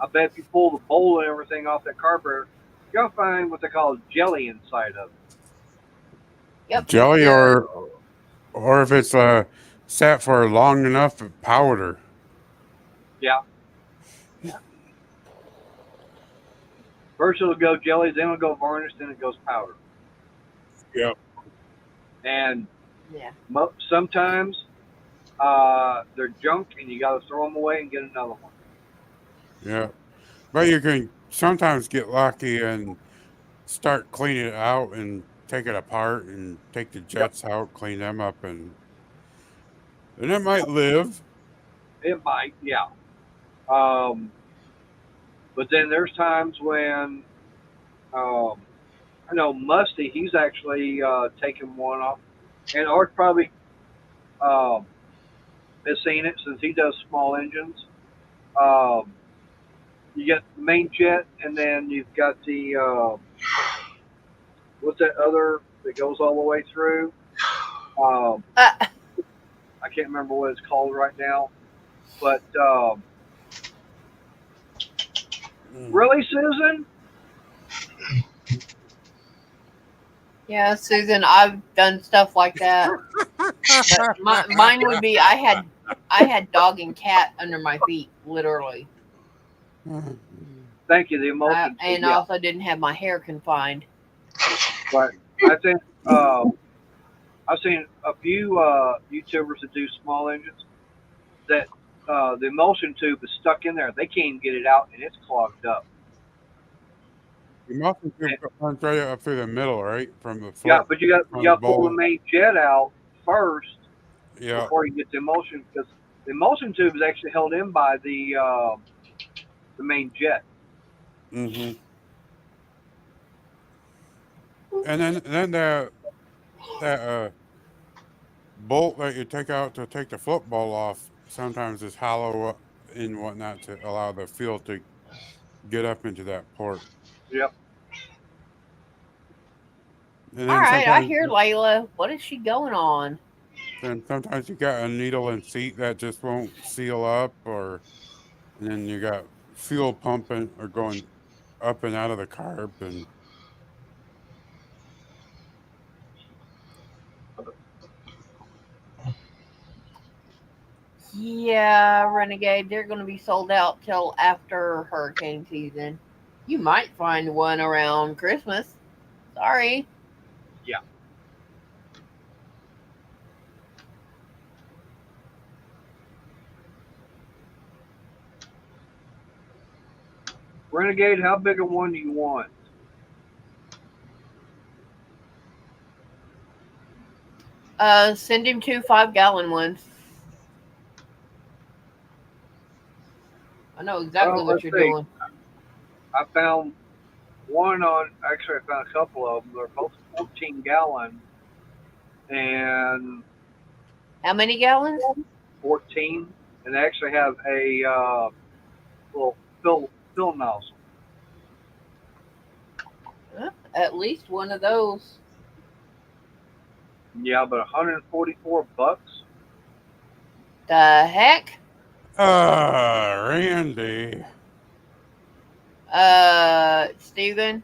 I bet if you pull the bowl and everything off that carburetor, you're gonna find what they call jelly inside of it. Yep. Jelly, Yeah. or if it's sat for long enough, powder. Yeah. First it'll go jelly, then it'll go varnish, then it goes powder. Yep. And Yeah. sometimes they're junk, and you got to throw them away and get another one. Yeah, but you can sometimes get lucky and start cleaning it out and take it apart and take the jets out, clean them up, and it might live. It might, yeah. Um, but then there's times when I know Musty, he's actually taken one off, and Art probably um, has seen it since he does small engines. Um, you got the main jet, and then you've got the what's that other that goes all the way through? Um, I can't remember what it's called right now, but really, Susan? Yeah, Susan, I've done stuff like that. But mine would be I had dog and cat under my feet, literally. Thank you, the emotion. And yeah. also didn't have my hair confined. But I think I've seen a few YouTubers that do small engines that the emulsion tube is stuck in there. They can't even get it out, and it's clogged up. You must runs right up through the middle, right, from the Yeah, foot. but you got to pull the main jet out first before you get the emulsion, because the emulsion tube is actually held in by the main jet. Mm-hmm. And then that bolt that you take out to take the football off sometimes it's hollow and whatnot to allow the fuel to get up into that port. Yep. And All then right, I sometimes, hear Layla. What is she going on? you got a needle and seat that just won't seal up, and then you got fuel pumping or going up and out of the carb, and Yeah, Renegade, they're going to be sold out till after hurricane season. You might find one around Christmas. Sorry. Yeah. Renegade, how big a one do you want? Send him 2 5-gallon ones. I know exactly Well, what let's you're see. doing. I found one on. Actually, I found a couple of them. They're both 14 gallon and How many gallons? 14, and they actually have a little fill nozzle. At least one of those. Yeah, but 144 bucks. The heck? Randy. Steven,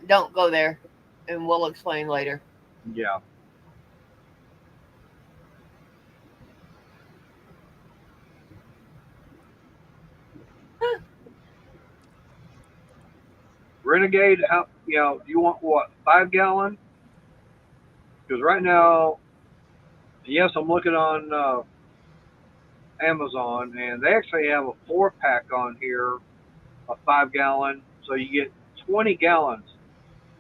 don't go there, and we'll explain later. Yeah. Renegade, how do you want what, 5 gallon? Because right now, yes, I'm looking on Amazon, and they actually have a 4-pack on here, a 5 gallon. So you get 20 gallons,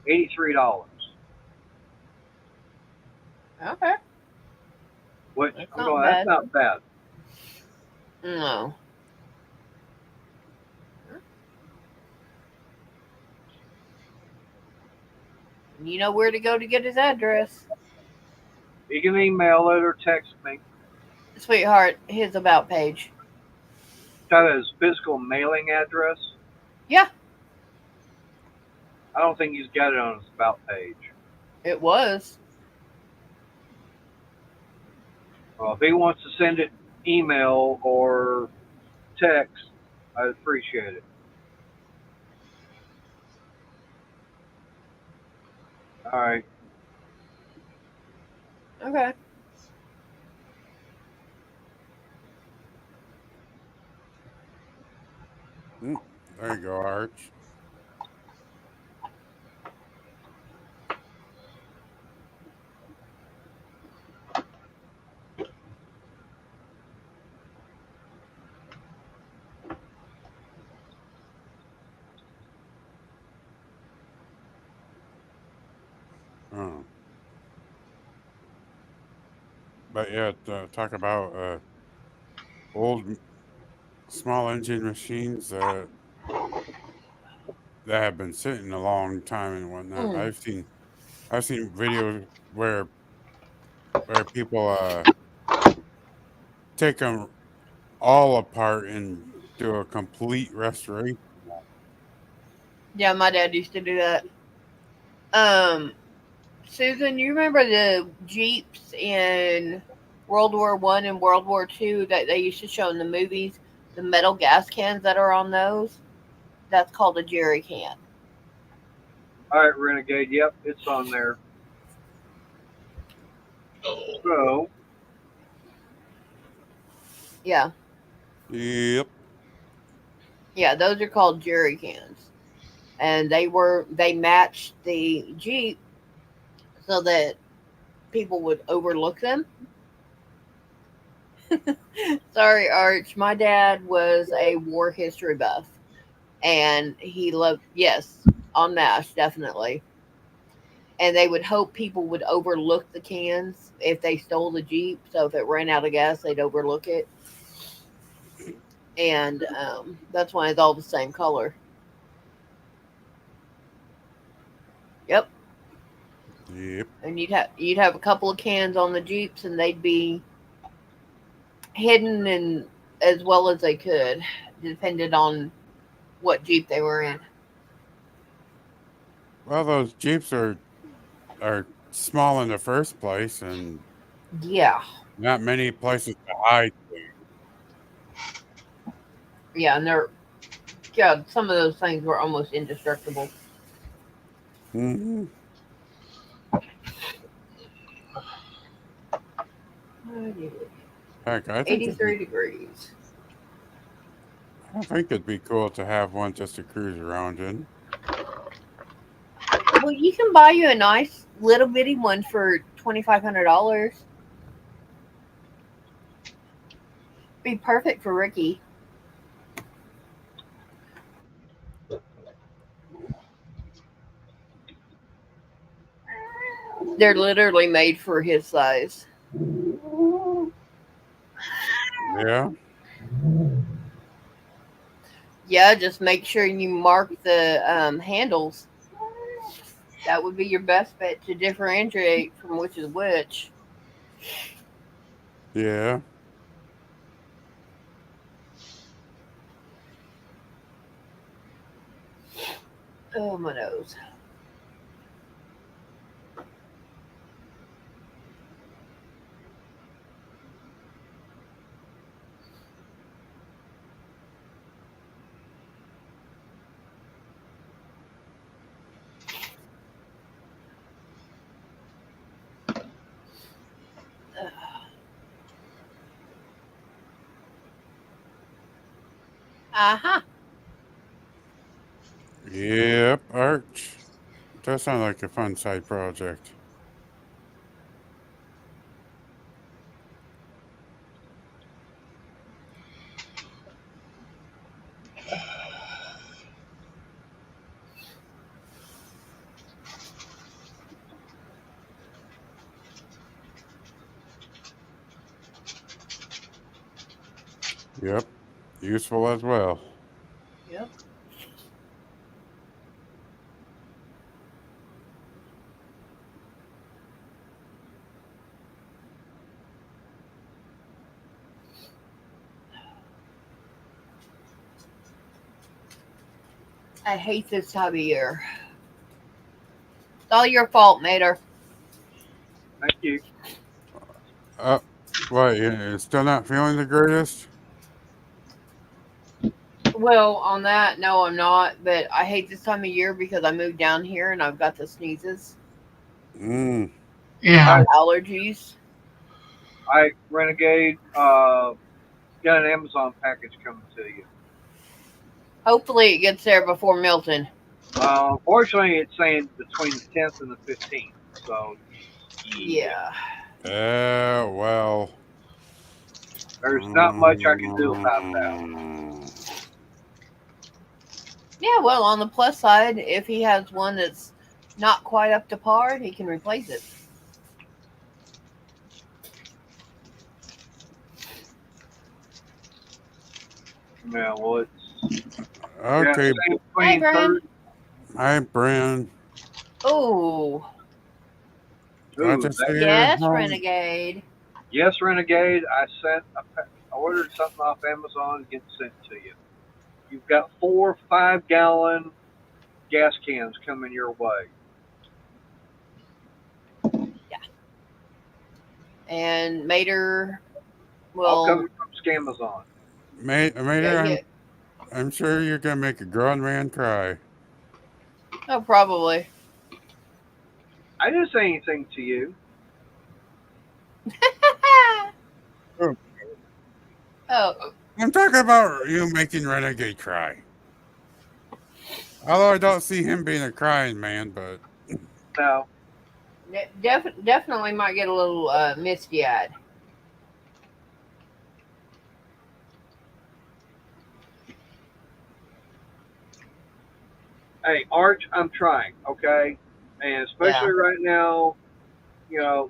$83. Okay. Which That's I'm not going, that's bad. not bad. No. You know where to go to get his address. You can email it or text me. Sweetheart, his about page. Got his physical mailing address. Yeah, I don't think he's got it on his about page. it was. Well, if he wants to send it email or text, I'd appreciate it. All right. Okay. There you go, Arch. Oh. But yeah, talk about old small engine machines that have been sitting a long time and whatnot. Mm. I've seen videos where people take them all apart and do a complete restoration. Yeah, my dad used to do that. Um, Susan, you remember the Jeeps in World War One and World War Two that they used to show in the movies? The metal gas cans that are on those? That's called a jerry can. All right, Renegade. Yep, it's on there. So, Yeah. Yep. Yeah, those are called jerry cans. And they matched the Jeep so that people would overlook them. Sorry, Arch. My dad was a war history buff, and he loved, yes, on MASH, definitely. And they would hope people would overlook the cans if they stole the Jeep. So if it ran out of gas, they'd overlook it. And that's why it's all the same color. Yep. Yep. And you'd have a couple of cans on the Jeeps, and they'd be hidden and as well as they could, depended on what Jeep they were in. Well, those Jeeps are small in the first place, and Yeah, not many places to hide. yeah, and they're yeah. Some of those things were almost indestructible. Mm-hmm. Heck, 83 degrees. I think it'd be cool to have one just to cruise around in. Well, you can buy you a nice little bitty one for $2,500. Be perfect for Ricky. They're literally made for his size. Yeah. Yeah, just make sure you mark the handles. That would be your best bet to differentiate from which is which. Yeah. Oh, my nose. Uh-huh. Yep. Arch. That sounds like a fun side project. Yep. Useful as well. Yep. I hate this time of year. It's all your fault, Mater. Thank you. Uh, what? You're still not feeling the greatest? Well, on that, no, I'm not. But I hate this time of year because I moved down here and I've got the sneezes Mm. Yeah. and allergies. I Renegade got an Amazon package coming to you. Hopefully, it gets there before Milton. Unfortunately, it's saying between the 10th and the 15th. So, yeah, Yeah. Well. there's not much I can do about that. Yeah, well, on the plus side, if he has one that's not quite up to par, he can replace it. Yeah, well, it's Okay. saying Hey, between Brian. Thursday. Hi, Brian. Oh, Glad Ooh, to see that, you yes, home. Renegade. yes, Renegade. I ordered something off Amazon to get sent to you. You've got 4 5-gallon gas cans coming your way. And Mater All will. coming from Scamazon. Yeah, Mater, yeah. I'm sure you're gonna make a grown man cry. Oh, probably. I didn't say anything to you. Oh, Oh, I'm talking about you making Renegade cry. Although I don't see him being a crying man, but No. definitely might get a little misty eyed. Hey, Arch, I'm trying, okay? And Yeah. especially right now,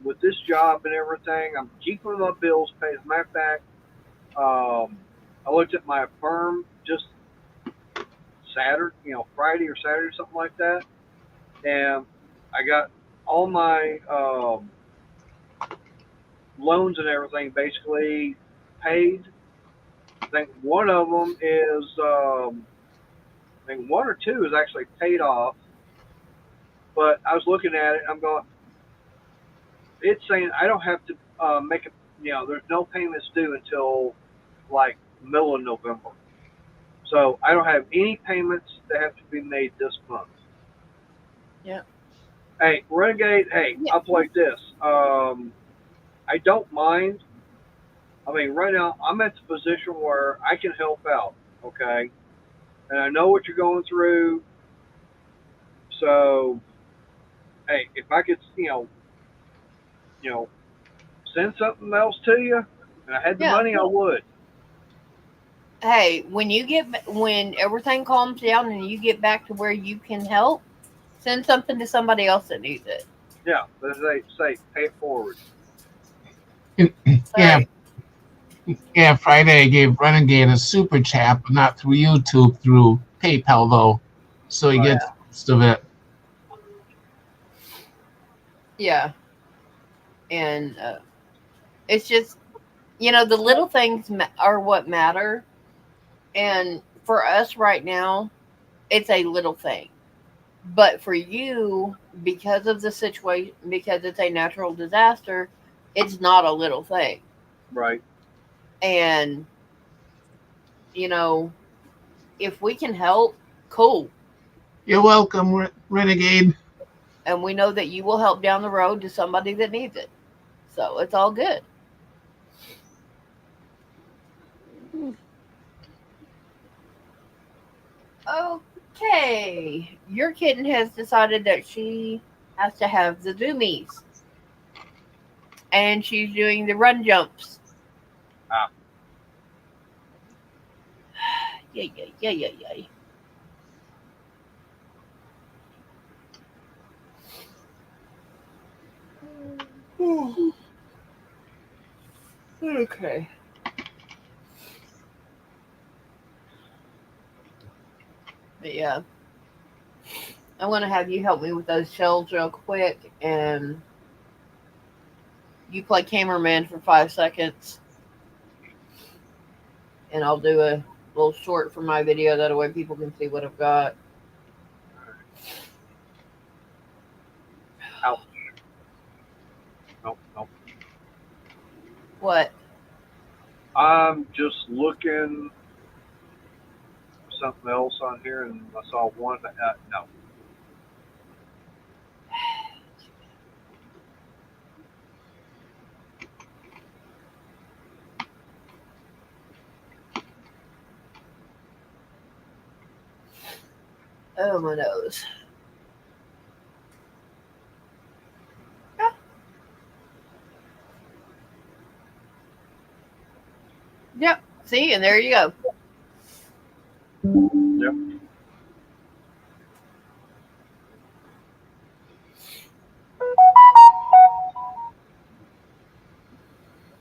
with this job and everything, I'm keeping my bills paid. As a matter of fact, I looked at my firm just Saturday, Friday or Saturday, something like that, and I got all my loans and everything basically paid. I think one of them is, I think one or two is actually paid off. But I was looking at it, I'm going, it's saying I don't have to make a, there's no payments due until like middle of November. So I don't have any payments that have to be made this month. Yeah. Hey, Renegade, hey, Yeah. I'll play this. I don't mind. I mean, right now I'm at the position where I can help out, okay? And I know what you're going through. So, hey, if I could, send something else to you, and I had the Yeah. money, I would. Hey, when everything calms down and you get back to where you can help, send something to somebody else that needs it. Yeah, but they say pay it forward. Yeah, Sorry. yeah. Friday I gave Renegade a super chat, but not through YouTube, through PayPal though, so he Right. gets most of it. Yeah. And it's just, the little things are what matter. And for us right now, it's a little thing. But for you, because of the situation, because it's a natural disaster, it's not a little thing. Right. And, you know, if we can help, cool. You're welcome, Renegade. And we know that you will help down the road to somebody that needs it. So it's all good. Okay. Your kitten has decided that she has to have the zoomies. And she's doing the run jumps. Ah. Yay, yay, yay, yay, yay. Okay. But yeah. I'm going to have you help me with those shells real quick. And you play cameraman for 5 seconds. And I'll do a little short for my video. That way people can see what I've got. Ouch. Nope, nope. What? I'm just looking for something else on here, and I saw one. No. Oh, my nose. Yep. See, and there you go. Yep.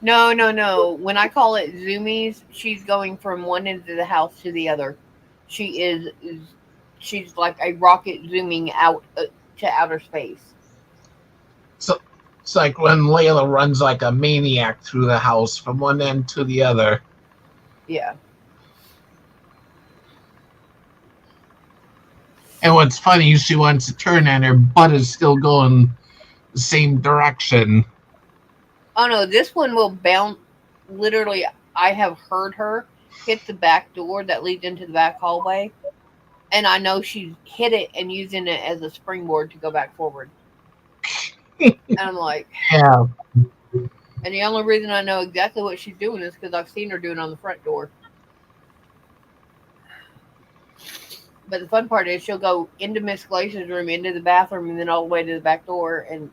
No. When I call it zoomies, she's going from one end of the house to the other. She's like a rocket zooming out to outer space. So it's like when Layla runs like a maniac through the house from one end to the other. Yeah. And what's funny, she wants to turn and her butt is still going the same direction. Oh no, this one will bounce. Literally, I have heard her hit the back door that leads into the back hallway, and I know she's hit it and using it as a springboard to go back forward. And I'm like, Yeah. and the only reason I know exactly what she's doing is because I've seen her doing it on the front door. But the fun part is she'll go into Miss Glacier's room, into the bathroom, and then all the way to the back door. And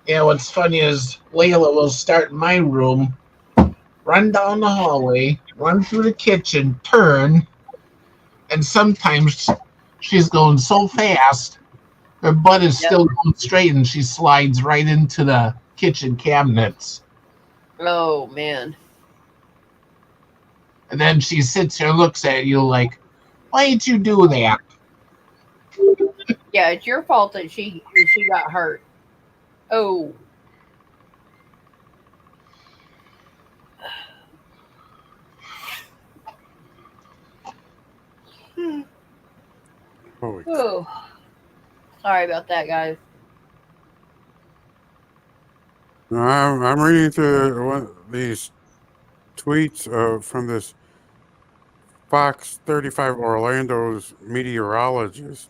Yeah, what's funny is Layla will start in my room, run down the hallway, run through the kitchen, turn, and sometimes she's going so fast, her butt is still going straight, and she slides right into the kitchen cabinets. oh man. And then she sits there and looks at you like, why did you do that? Yeah, it's your fault that she got hurt. Oh. Holy. Ooh. Sorry about that, guys. I'm reading through these tweets from this Fox 35 Orlando's meteorologist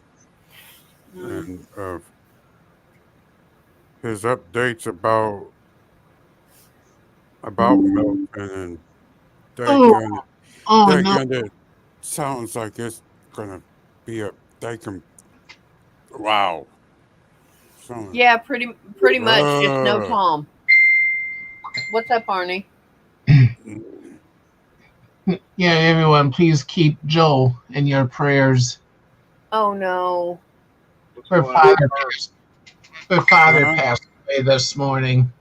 and his updates about Milton, and Oh, that oh that no. gun that sounds like it's gonna be a daikon. Wow. Someone. Yeah, pretty much just no Tom. What's up, Arnie? Yeah, everyone, please keep Joe in your prayers. Oh no. What's Her going on? father Huh? passed away this morning.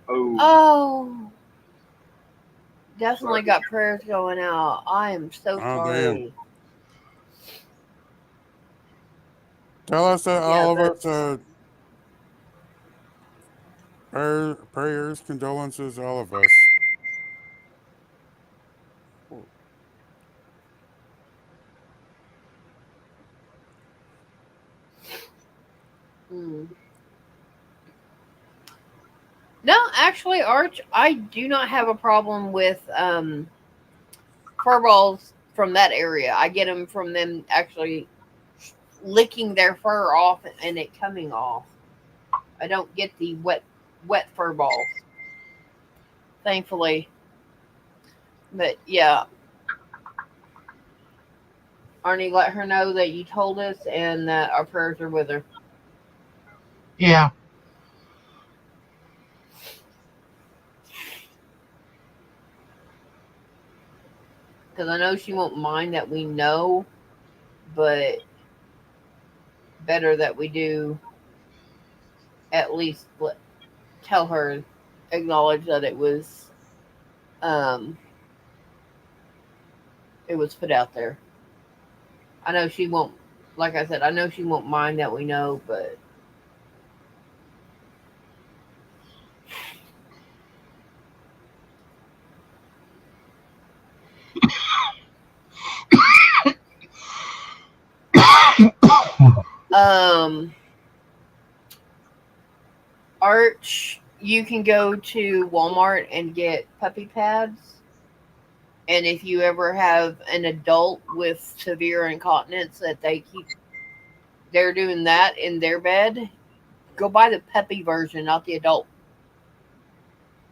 Oh, Oh. Definitely sorry. got prayers going out. I am so Oh damn. sorry. Tell us that Yeah, all of us that's prayers, condolences, all of us. mm. No, actually, Arch, I do not have a problem with fur balls from that area. I get them from them actually licking their fur off and it coming off. I don't get the wet fur balls, thankfully. But yeah, Arnie, let her know that you told us and that our prayers are with her. Yeah. Because I know she won't mind that we know, but better that we do at least tell her, acknowledge that um, it was put out there. I know she won't, like I said, I know she won't mind that we know, but um, Arch, you can go to Walmart and get puppy pads. And if you ever have an adult with severe incontinence that they're doing that in their bed, go buy the puppy version, not the adult.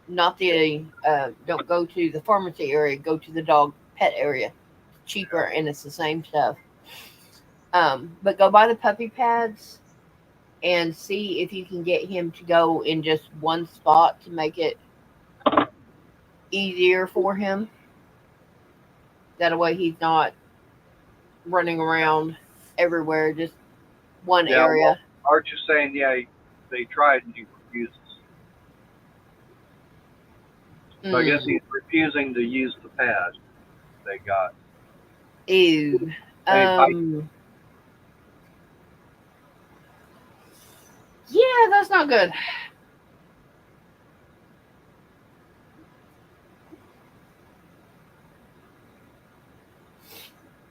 Not the, don't go to the pharmacy area, go to the dog pet area. Cheaper and it's the same stuff. But go buy the puppy pads and see if you can get him to go in just one spot to make it easier for him. That way he's not running around everywhere, just one Yeah, well, area. Arch is saying, yeah, they tried and he refuses. So I guess Mm. he's refusing to use the pad they got. Ew. Hey, Yeah, that's not good.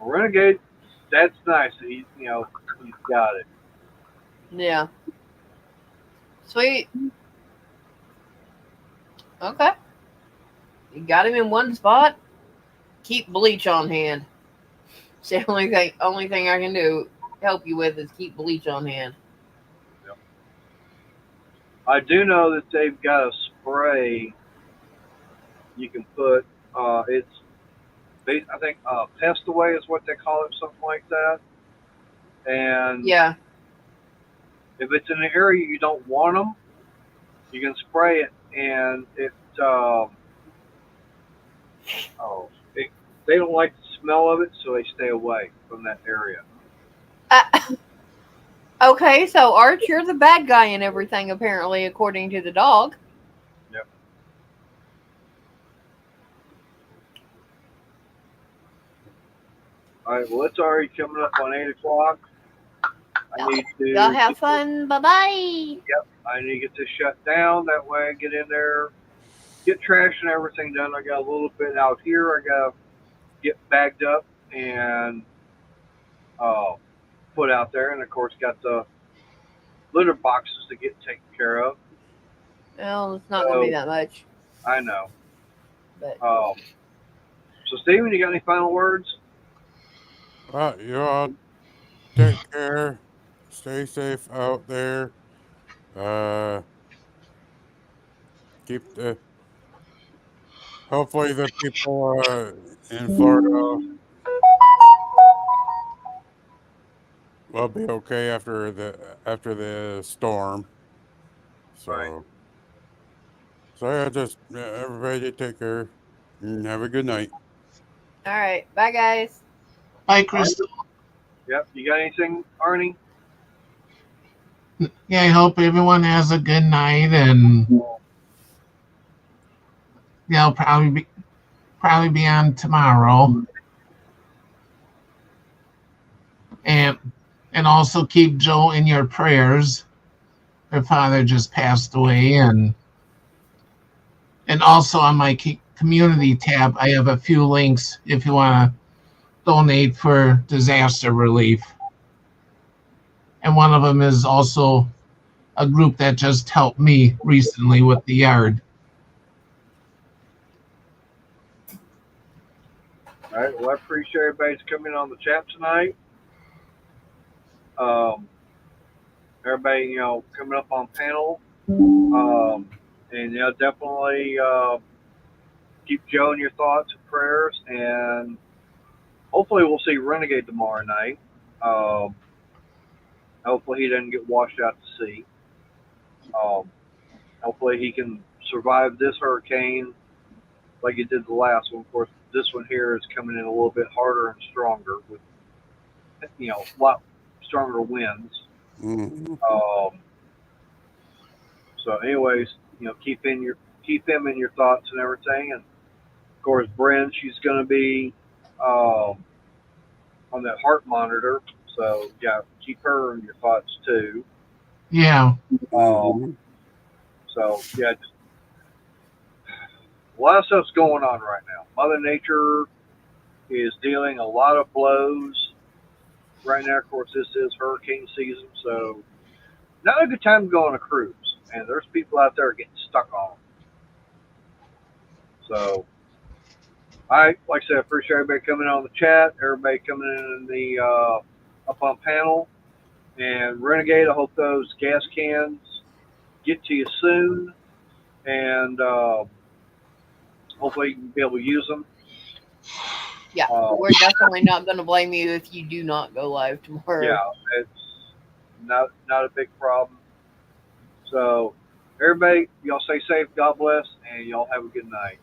Renegade, that's nice. He's got it. Yeah. Sweet. Okay. You got him in one spot. Keep bleach on hand. It's the only thing I can do help you with is keep bleach on hand. Yep. I do know that they've got a spray you can put. I think pest away is what they call it, something like that. And Yeah. if it's in an area you don't want them, you can spray it, and oh, it, they don't like the smell of it, so they stay away from that area. Uh, okay, so Arch, you're the bad guy in everything, apparently, according to the dog. Yep. All right. Well, it's already coming up on 8 o'clock. I need Y'all to. have fun. Bye bye. Yep. I need to get this shut down. That way, I get in there, get trash and everything done. I got a little bit out here. I got to get bagged up and put out there, and of course got the litter boxes to get taken care of. Well, it's not going to be that much. I know. But So, Steven, you got any final words? Well, you all take care. Stay safe out there. Uh, keep the. Hopefully, the people in Florida will be okay after the storm. Right. So yeah, just everybody take care and have a good night. all right. Bye, guys. Bye, Crystal. Yep. You got anything, Arnie? Yeah, I hope everyone has a good night, and they'll probably be on tomorrow. And also keep Joe in your prayers. Her father just passed away, and also on my community tab, I have a few links if you want to donate for disaster relief. And one of them is also a group that just helped me recently with the yard. All right. Well, I appreciate everybody's coming on the chat tonight. Um, everybody, coming up on panel. And definitely keep Joe in your thoughts and prayers. And hopefully, we'll see Renegade tomorrow night. Hopefully, he doesn't get washed out to sea. Hopefully, he can survive this hurricane like he did the last one. Of course, this one here is coming in a little bit harder and stronger with a lot stronger winds. Mm-hmm. So, anyways, keep him in your thoughts and everything. And of course, Bryn, she's going to be on that heart monitor. So yeah, keep her in your thoughts too. Yeah. So yeah, just a lot of stuff's going on right now. Mother Nature is dealing a lot of blows right now. Of course, this is hurricane season, so not a good time to go on a cruise. And there's people out there getting stuck on them. So, like I said, I appreciate everybody coming on the chat, everybody coming in the up on panel. And Renegade, I hope those gas cans get to you soon, and hopefully you can be able to use them. Yeah, we're definitely not going to blame you if you do not go live tomorrow. Yeah, it's not a big problem. So, everybody, y'all stay safe, God bless, and y'all have a good night.